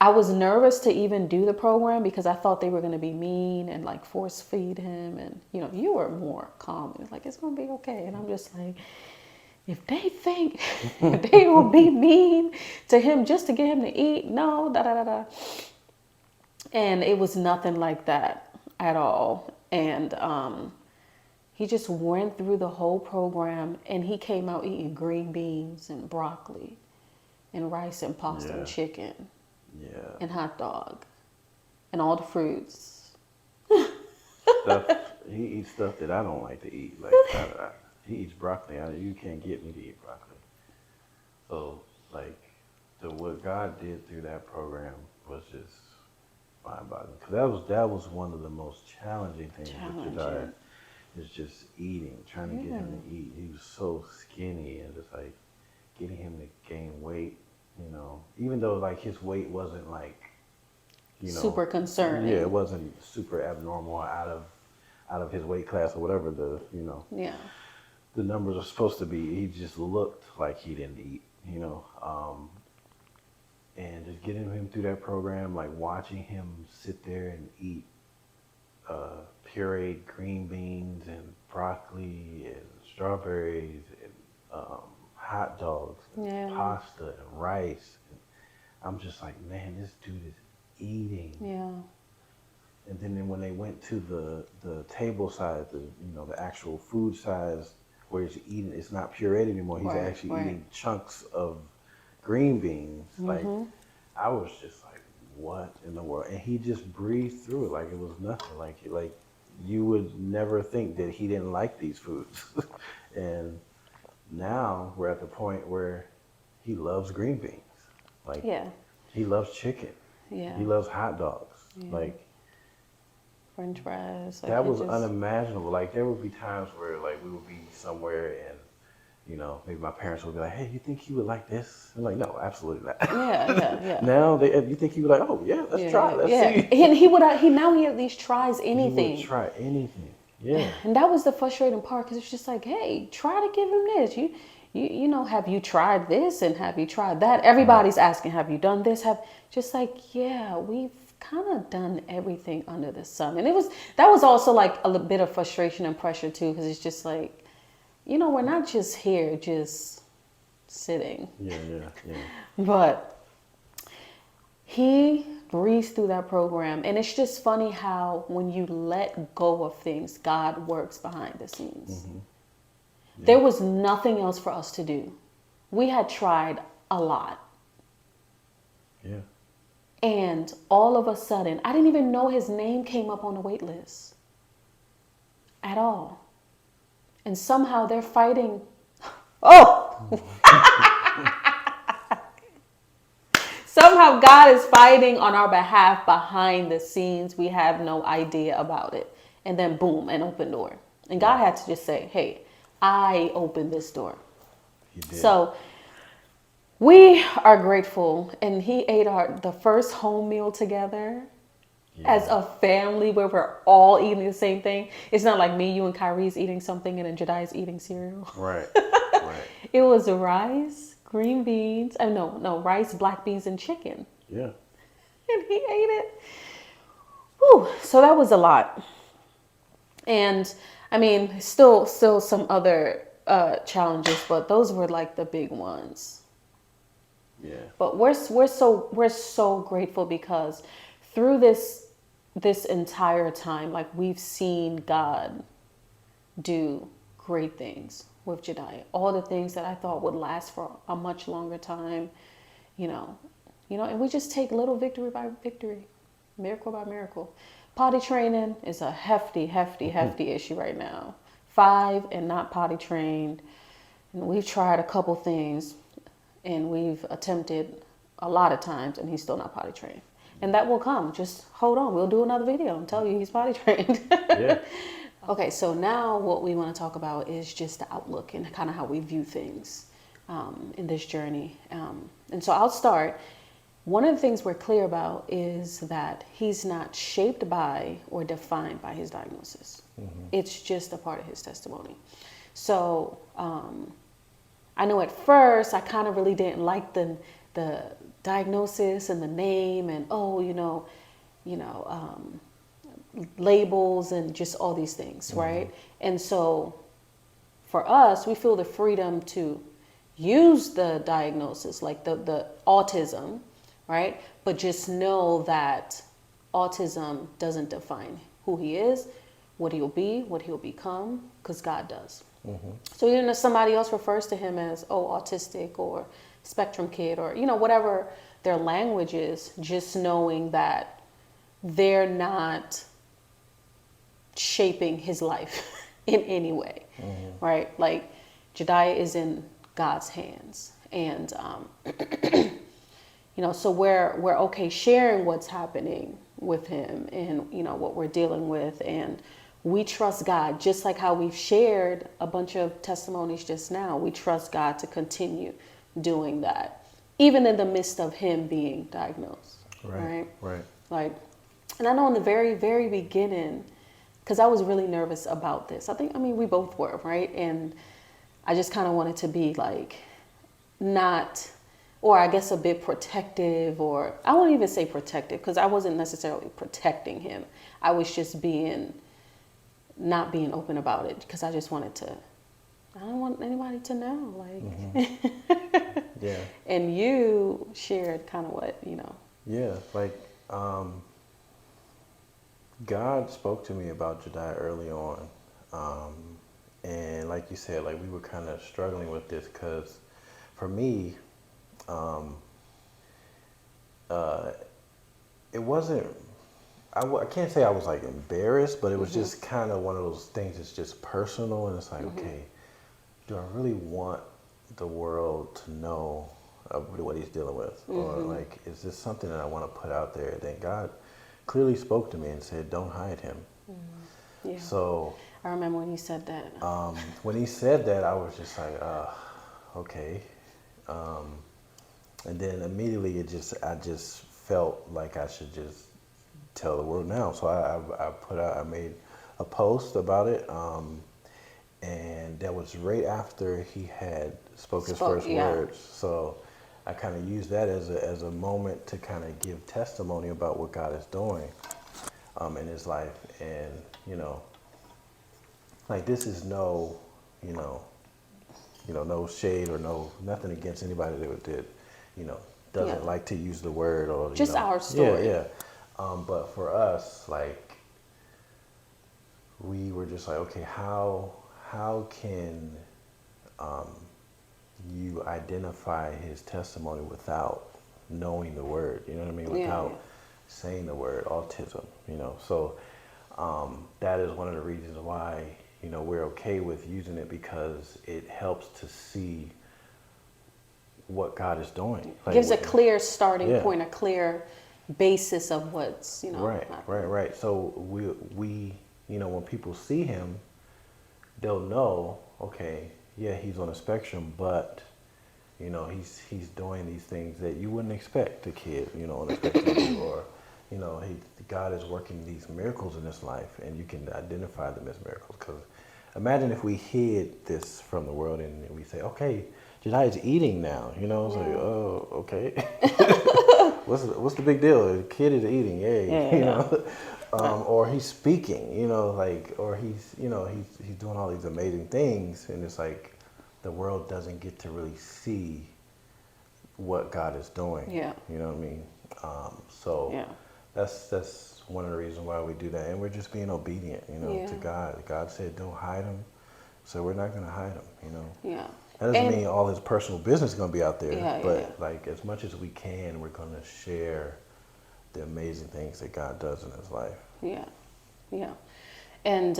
I was nervous to even do the program because I thought they were going to be mean and like force feed him. And, you know, you were more calm. It's like, it's going to be okay. And I'm just like, if they think they will be mean to him just to get him to eat, no, da-da-da-da. And it was nothing like that at all. And he just went through the whole program and he came out eating green beans and broccoli and rice and pasta and chicken and hot dog and all the fruits. He eats stuff that I don't like to eat. Like he eats broccoli. You can't get me to eat broccoli. So like what God did through that program was just mind-boggling. Because that was one of the most challenging things with Jediah, is just eating, trying to get him to eat. He was so skinny and just like getting him to gain weight. You know, even though like his weight wasn't like, you know, super concerning. Yeah, it wasn't super abnormal out of his weight class or whatever the the numbers are supposed to be. He just looked like he didn't eat, you know. And just getting him through that program, like watching him sit there and eat pureed green beans and broccoli and strawberries and hot dogs and pasta and rice. And I'm just like, man, this dude is eating. Yeah. And then when they went to the table size, the actual food size, where he's eating, it's not pureed anymore. He's actually eating chunks of green beans. Like, I was just like, what in the world? And he just breezed through it like it was nothing. Like you would never think that he didn't like these foods. And now we're at the point where he loves green beans. Like, he loves chicken. Yeah. He loves hot dogs. Yeah. Like, French fries. Like that was unimaginable. Like, there would be times where like we would be somewhere and, you know, maybe my parents would be like, hey, you think he would like this? I'm like, no, absolutely not. Yeah. Now, you think he would like, oh, yeah, let's try it. Let's see. And he at least tries He would anything. try anything. Yeah. And that was the frustrating part because it's just like, hey, try to give him this. You know, have you tried this and have you tried that? Everybody's asking, have you done this? Just like, yeah, we've kind of done everything under the sun. And that was also like a little bit of frustration and pressure too, because it's just like, you know, we're not just here just sitting. Yeah. But he breezed through that program. And it's just funny how when you let go of things, God works behind the scenes. Yeah. There was nothing else for us to do. We had tried a lot. Yeah. And all of a sudden, I didn't even know his name came up on the wait list at all. And somehow they're fighting. Oh! Somehow God is fighting on our behalf behind the scenes. We have no idea about it. And then boom, an open door. And God had to just say, hey, I opened this door. He did. So we are grateful. And he ate the first home meal together as a family where we're all eating the same thing. It's not like me, you, and Kyrie's eating something and then Jediah's eating cereal. Right. It was rice, green beans. No, rice, black beans, and chicken. Yeah. And he ate it. Whew. So that was a lot. And I mean, still some other challenges, but those were like the big ones. Yeah. But we're so grateful because through this entire time, like we've seen God do great things with Jediah. All the things that I thought would last for a much longer time, you know, and we just take little victory by victory, miracle by miracle. Potty training is a hefty issue right now. 5 and not potty trained. And we've tried a couple things and we've attempted a lot of times and he's still not potty trained. And that will come. Just hold on. We'll do another video and tell you he's potty trained. Yeah. Okay, so now what we want to talk about is just the outlook and kind of how we view things in this journey. And so I'll start. One of the things we're clear about is that he's not shaped by or defined by his diagnosis. Mm-hmm. It's just a part of his testimony. So I know at first I kind of really didn't like the diagnosis and the name and labels and just all these things, mm-hmm. right? And so for us, we feel the freedom to use the diagnosis, like the autism, right? But just know that autism doesn't define who he is, what he'll be, what he'll become, because God does. Mm-hmm. So even if somebody else refers to him as, autistic or spectrum kid or, whatever their language is, just knowing that they're not shaping his life in any way, mm-hmm. right? Like Jediah is in God's hands. And, so we're okay sharing what's happening with him and, what we're dealing with. And we trust God, just like how we've shared a bunch of testimonies just now. We trust God to continue doing that, even in the midst of him being diagnosed. Right. Like, and I know in the very, very beginning, because I was really nervous about this. We both were, right? And I just kind of wanted to be like, not, or I guess a bit protective, or I won't even say protective, because I wasn't necessarily protecting him. I was just not being open about it, because I just wanted to, I don't want anybody to know, like. Mm-hmm. Yeah. And you shared kind of what, Yeah, like, God spoke to me about Jediah early on. And like you said, like we were kind of struggling with this because for me, it wasn't, I can't say I was like embarrassed, but it was mm-hmm. just kind of one of those things that's just personal. And it's like, mm-hmm. okay, do I really want the world to know what he's dealing with? Mm-hmm. Or like, is this something that I want to put out there? Then God clearly spoke to me and said, don't hide him. Mm-hmm. Yeah. So I remember when you said that. when he said that, I was just like, okay. And then immediately I just felt like I should just tell the world now. So I made a post about it. And that was right after he had spoke his first Yeah. words. So I kind of used that as a moment to kind of give testimony about what God is doing in his life. And, like this is you know, no shade or nothing against anybody that doesn't like to use the word or, just our story. Yeah. But for us, like, we were just like, okay, how can you identify his testimony without knowing the word? You know what I mean? Without saying the word autism. So that is one of the reasons why we're okay with using it, because it helps to see what God is doing. Like, gives a clear starting point, a clear basis of what's right. So we when people see him, they'll know, okay, yeah, he's on a spectrum, but he's doing these things that you wouldn't expect a kid on a spectrum to do, or God is working these miracles in his life, and you can identify them as miracles. Because imagine if we hid this from the world and we say, okay, Jediah's eating now, it's like, oh, okay. What's the big deal? The kid is eating, yay, or he's speaking, or he's doing all these amazing things, and it's like the world doesn't get to really see what God is doing. Yeah. You know what I mean? So that's one of the reasons why we do that, and we're just being obedient, to God. God said, "Don't hide him," so we're not going to hide him. Yeah. That doesn't mean all his personal business is going to be out there, but like as much as we can, we're going to share the amazing things that God does in his life. Yeah. And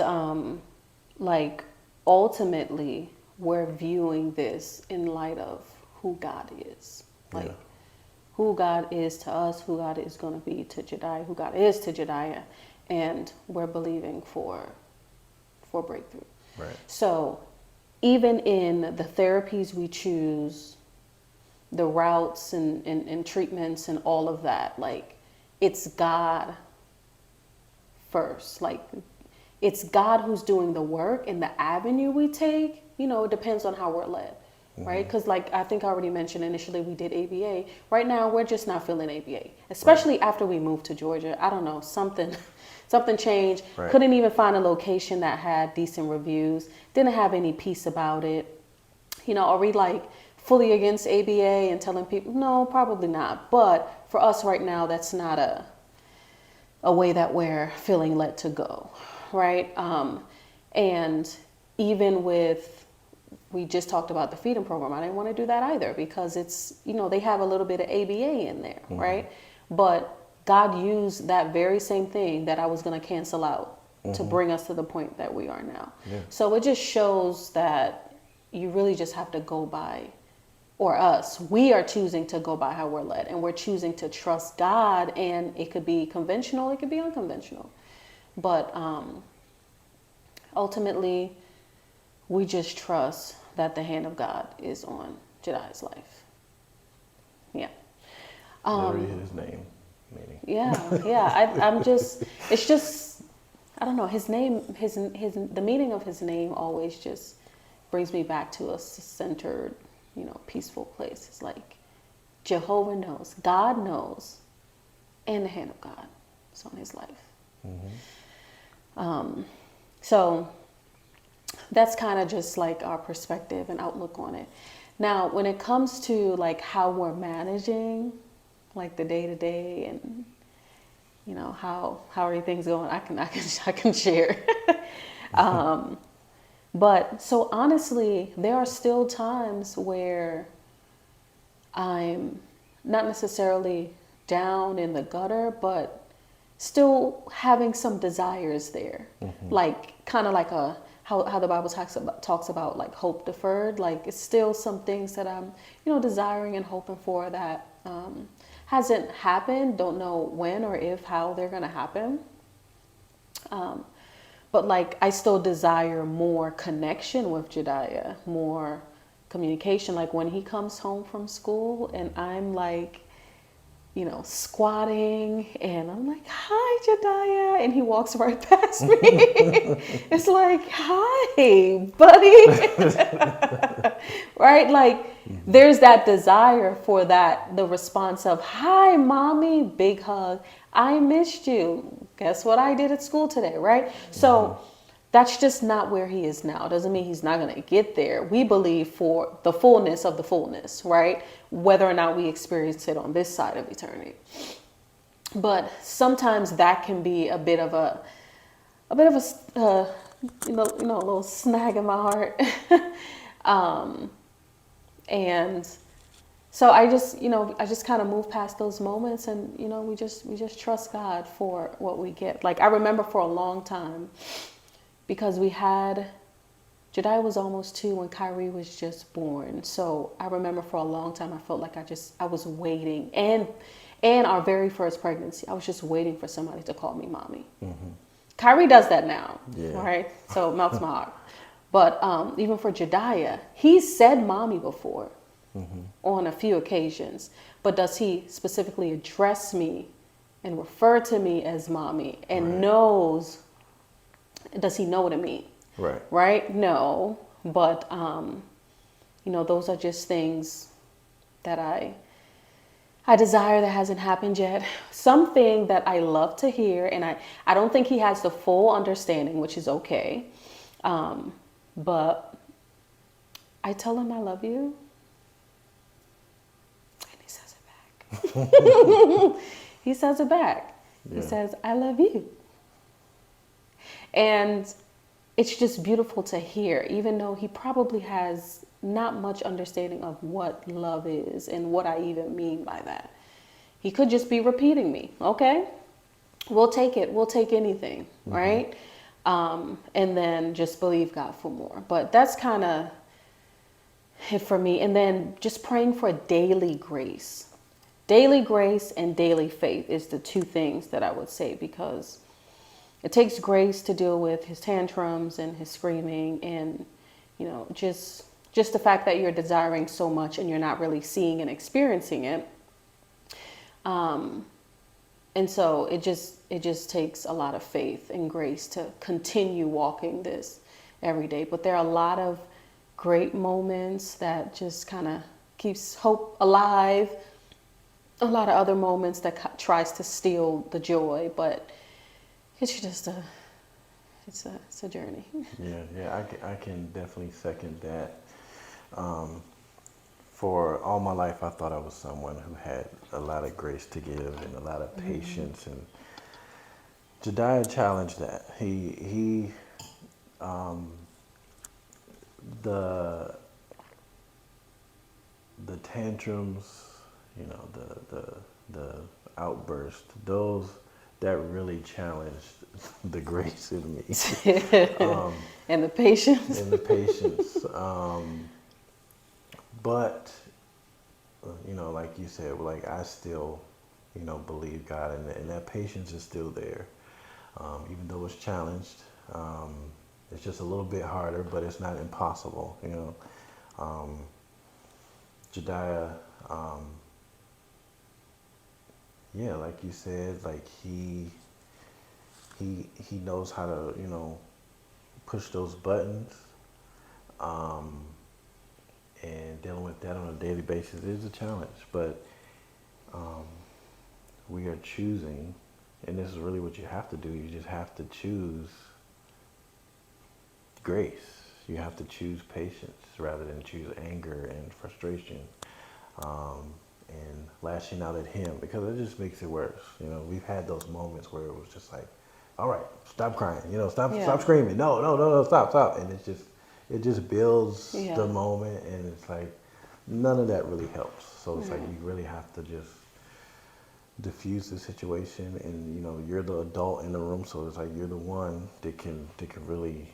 like ultimately, we're viewing this in light of who God is, like who God is to us, who God is going to be to Jediah, who God is to Jediah, and we're believing for breakthrough. Right. So even in the therapies we choose, the routes and treatments and all of that, like it's God first. Like it's God who's doing the work, and the avenue we take, it depends on how we're led, right? Because like I think I already mentioned initially, we did ABA. Right now, we're just not feeling ABA, especially after we moved to Georgia. I don't know, something changed. Right. Couldn't even find a location that had decent reviews. Didn't have any peace about it. Are we like fully against ABA and telling people, no, probably not. But for us right now, that's not a way that we're feeling led to go, right? And even with, we just talked about the feeding program. I didn't want to do that either, because it's, they have a little bit of ABA in there, right? But God used that very same thing that I was going to cancel out to bring us to the point that we are now. Yeah. So it just shows that you really just have to go by, or us, we are choosing to go by how we're led, and we're choosing to trust God, and it could be conventional, it could be unconventional. But ultimately, we just trust that the hand of God is on Jediah's life. Yeah. Glory to his name. Meaning. Yeah. I'm just, it's just, I don't know, his name, the meaning of his name always just brings me back to a centered, peaceful place. It's like Jehovah knows, God knows, and the hand of God is on his life. So that's kind of just like our perspective and outlook on it. Now, when it comes to like how we're managing like the day to day, and how are things going, I can share. But so honestly, there are still times where I'm not necessarily down in the gutter, but still having some desires there, like kind of like how the Bible talks about like hope deferred. Like it's still some things that I'm desiring and hoping for that hasn't happened. Don't know when or how they're gonna happen. But like, I still desire more connection with Jediah, more communication. Like when he comes home from school and I'm like, you know, squatting and I'm like, hi, Jediah. And he walks right past me. It's like, hi, buddy. Right? Like, there's that desire for that, the response of, hi, mommy, big hug. I missed you. Guess what I did at school today, right? So that's just not where he is now. Doesn't mean he's not going to get there. We believe for the fullness of the fullness, right? Whether or not we experience it on this side of eternity. But sometimes that can be a bit of a a little snag in my heart. And so I just kind of move past those moments, and we just trust God for what we get. Like I remember for a long time, because Jediah was almost 2 when Kyrie was just born. So I remember for a long time I felt like I was waiting, and our very first pregnancy, I was just waiting for somebody to call me mommy. Mm-hmm. Kyrie does that now, right? So it melts my heart. But even for Jediah, he said mommy before on a few occasions. But does he specifically address me and refer to me as mommy and does he know what I mean? Right? No. But, those are just things that I desire that hasn't happened yet. Something that I love to hear, and I don't think he has the full understanding, which is okay. But I tell him I love you, and he says it back. He says it back. Yeah. He says, I love you. And it's just beautiful to hear, even though he probably has not much understanding of what love is and what I even mean by that. He could just be repeating me. Okay, we'll take it. We'll take anything, right? And then just believe God for more. But that's kind of it for me. And then just praying for daily grace. Daily grace and daily faith is the two things that I would say, because it takes grace to deal with his tantrums and his screaming, and just the fact that you're desiring so much and you're not really seeing and experiencing it. And so it just takes a lot of faith and grace to continue walking this every day. But there are a lot of great moments that just kind of keeps hope alive. A lot of other moments that tries to steal the joy, but it's just it's a journey. Yeah, I can definitely second that. For all my life, I thought I was someone who had a lot of grace to give and a lot of patience, and Jediah challenged that. He the tantrums, the outburst, those that really challenged the grace in me. And the patience. But, like you said, like I still, believe God, and that patience is still there. Even though it's challenged, it's just a little bit harder, but it's not impossible, Jediah, like you said, like he knows how to, push those buttons, and dealing with that on a daily basis is a challenge, but we are choosing, and this is really what you have to do. You just have to choose grace. You have to choose patience rather than choose anger and frustration, and lashing out at him, because it just makes it worse. We've had those moments where it was just like, all right, stop crying, stop screaming, no, stop, and it just builds the moment, and it's like none of that really helps. So it's like you really have to just diffuse the situation, and you're the adult in the room, so it's like you're the one that can really,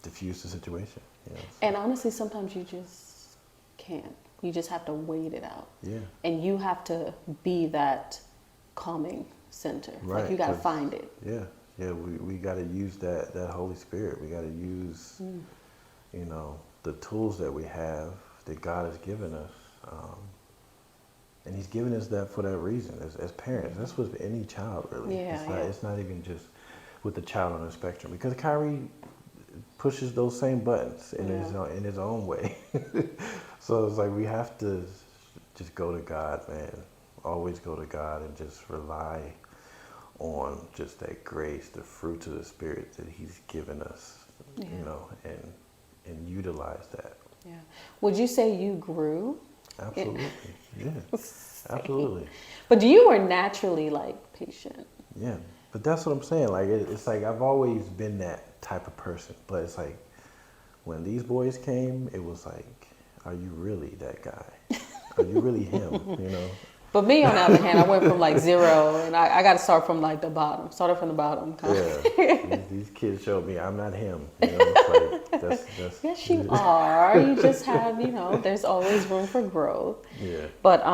diffuse the situation. And honestly, sometimes you just can't. You just have to wait it out. Yeah. And you have to be that calming center. Right, Like you got to 'cause- find it. Yeah, yeah, we got to use that Holy Spirit. We got to use, you know, the tools that we have that God has given us. And he's given us that for that reason as parents. That's with any child, really. Yeah, It's not even just with the child on the spectrum, because Kyrie pushes those same buttons in his own way. So it's like we have to just go to God, man. Always go to God and just rely on just that grace, the fruits of the Spirit that he's given us, you know, and utilize that. Yeah. Would you say you grew? Absolutely. Yeah. Absolutely. But you were naturally like patient. Yeah. But that's what I'm saying. Like it's like I've always been that type of person. But it's like when these boys came, it was like, are you really that guy? Are you really him? You know? But me, on the other hand, I went from like 0, and I got to start from like the bottom. Started from the bottom. Kind of. Yeah. These kids showed me I'm not him. You know, it's like that's Yes, you are. You just have, you know, there's always room for growth. Yeah. But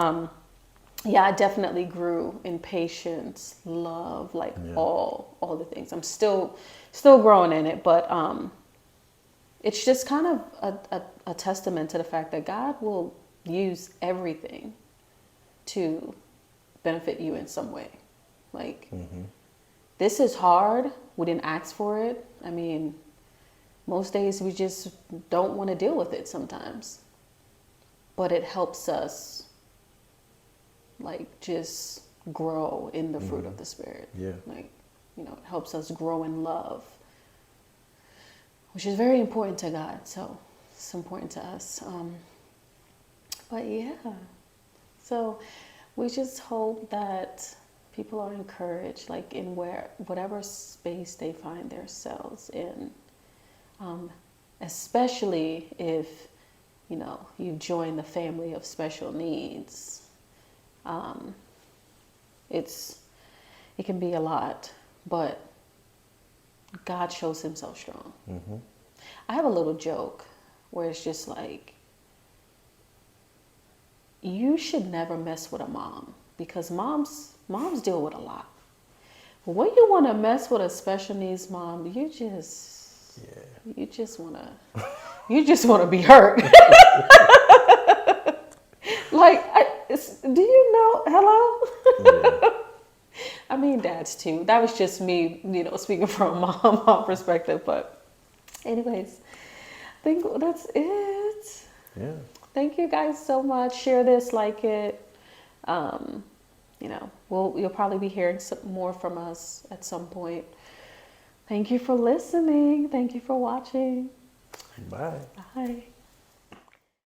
yeah, I definitely grew in patience, love, like all the things. I'm still growing in it, but it's just kind of a testament to the fact that God will use everything to benefit you in some way. Like, this is hard. We didn't ask for it. I mean, most days we just don't want to deal with it sometimes. But it helps us, like, just grow in the fruit of the Spirit. Yeah. Like, you know, it helps us grow in love, which is very important to God. So it's important to us. But yeah. So we just hope that people are encouraged, like in whatever space they find themselves in, especially if, you know, you join the family of special needs. It can be a lot, but God shows himself strong. I have a little joke where it's just like, you should never mess with a mom, because moms deal with a lot. But when you want to mess with a special needs mom, you just want to be hurt. Like, do you know? Hello. Yeah. I mean, dads too. That was just me, you know, speaking from a mom perspective. But, anyways, I think that's it. Yeah. Thank you guys so much. Share this, like it. You know, you'll probably be hearing some more from us at some point. Thank you for listening. Thank you for watching. Bye. Bye.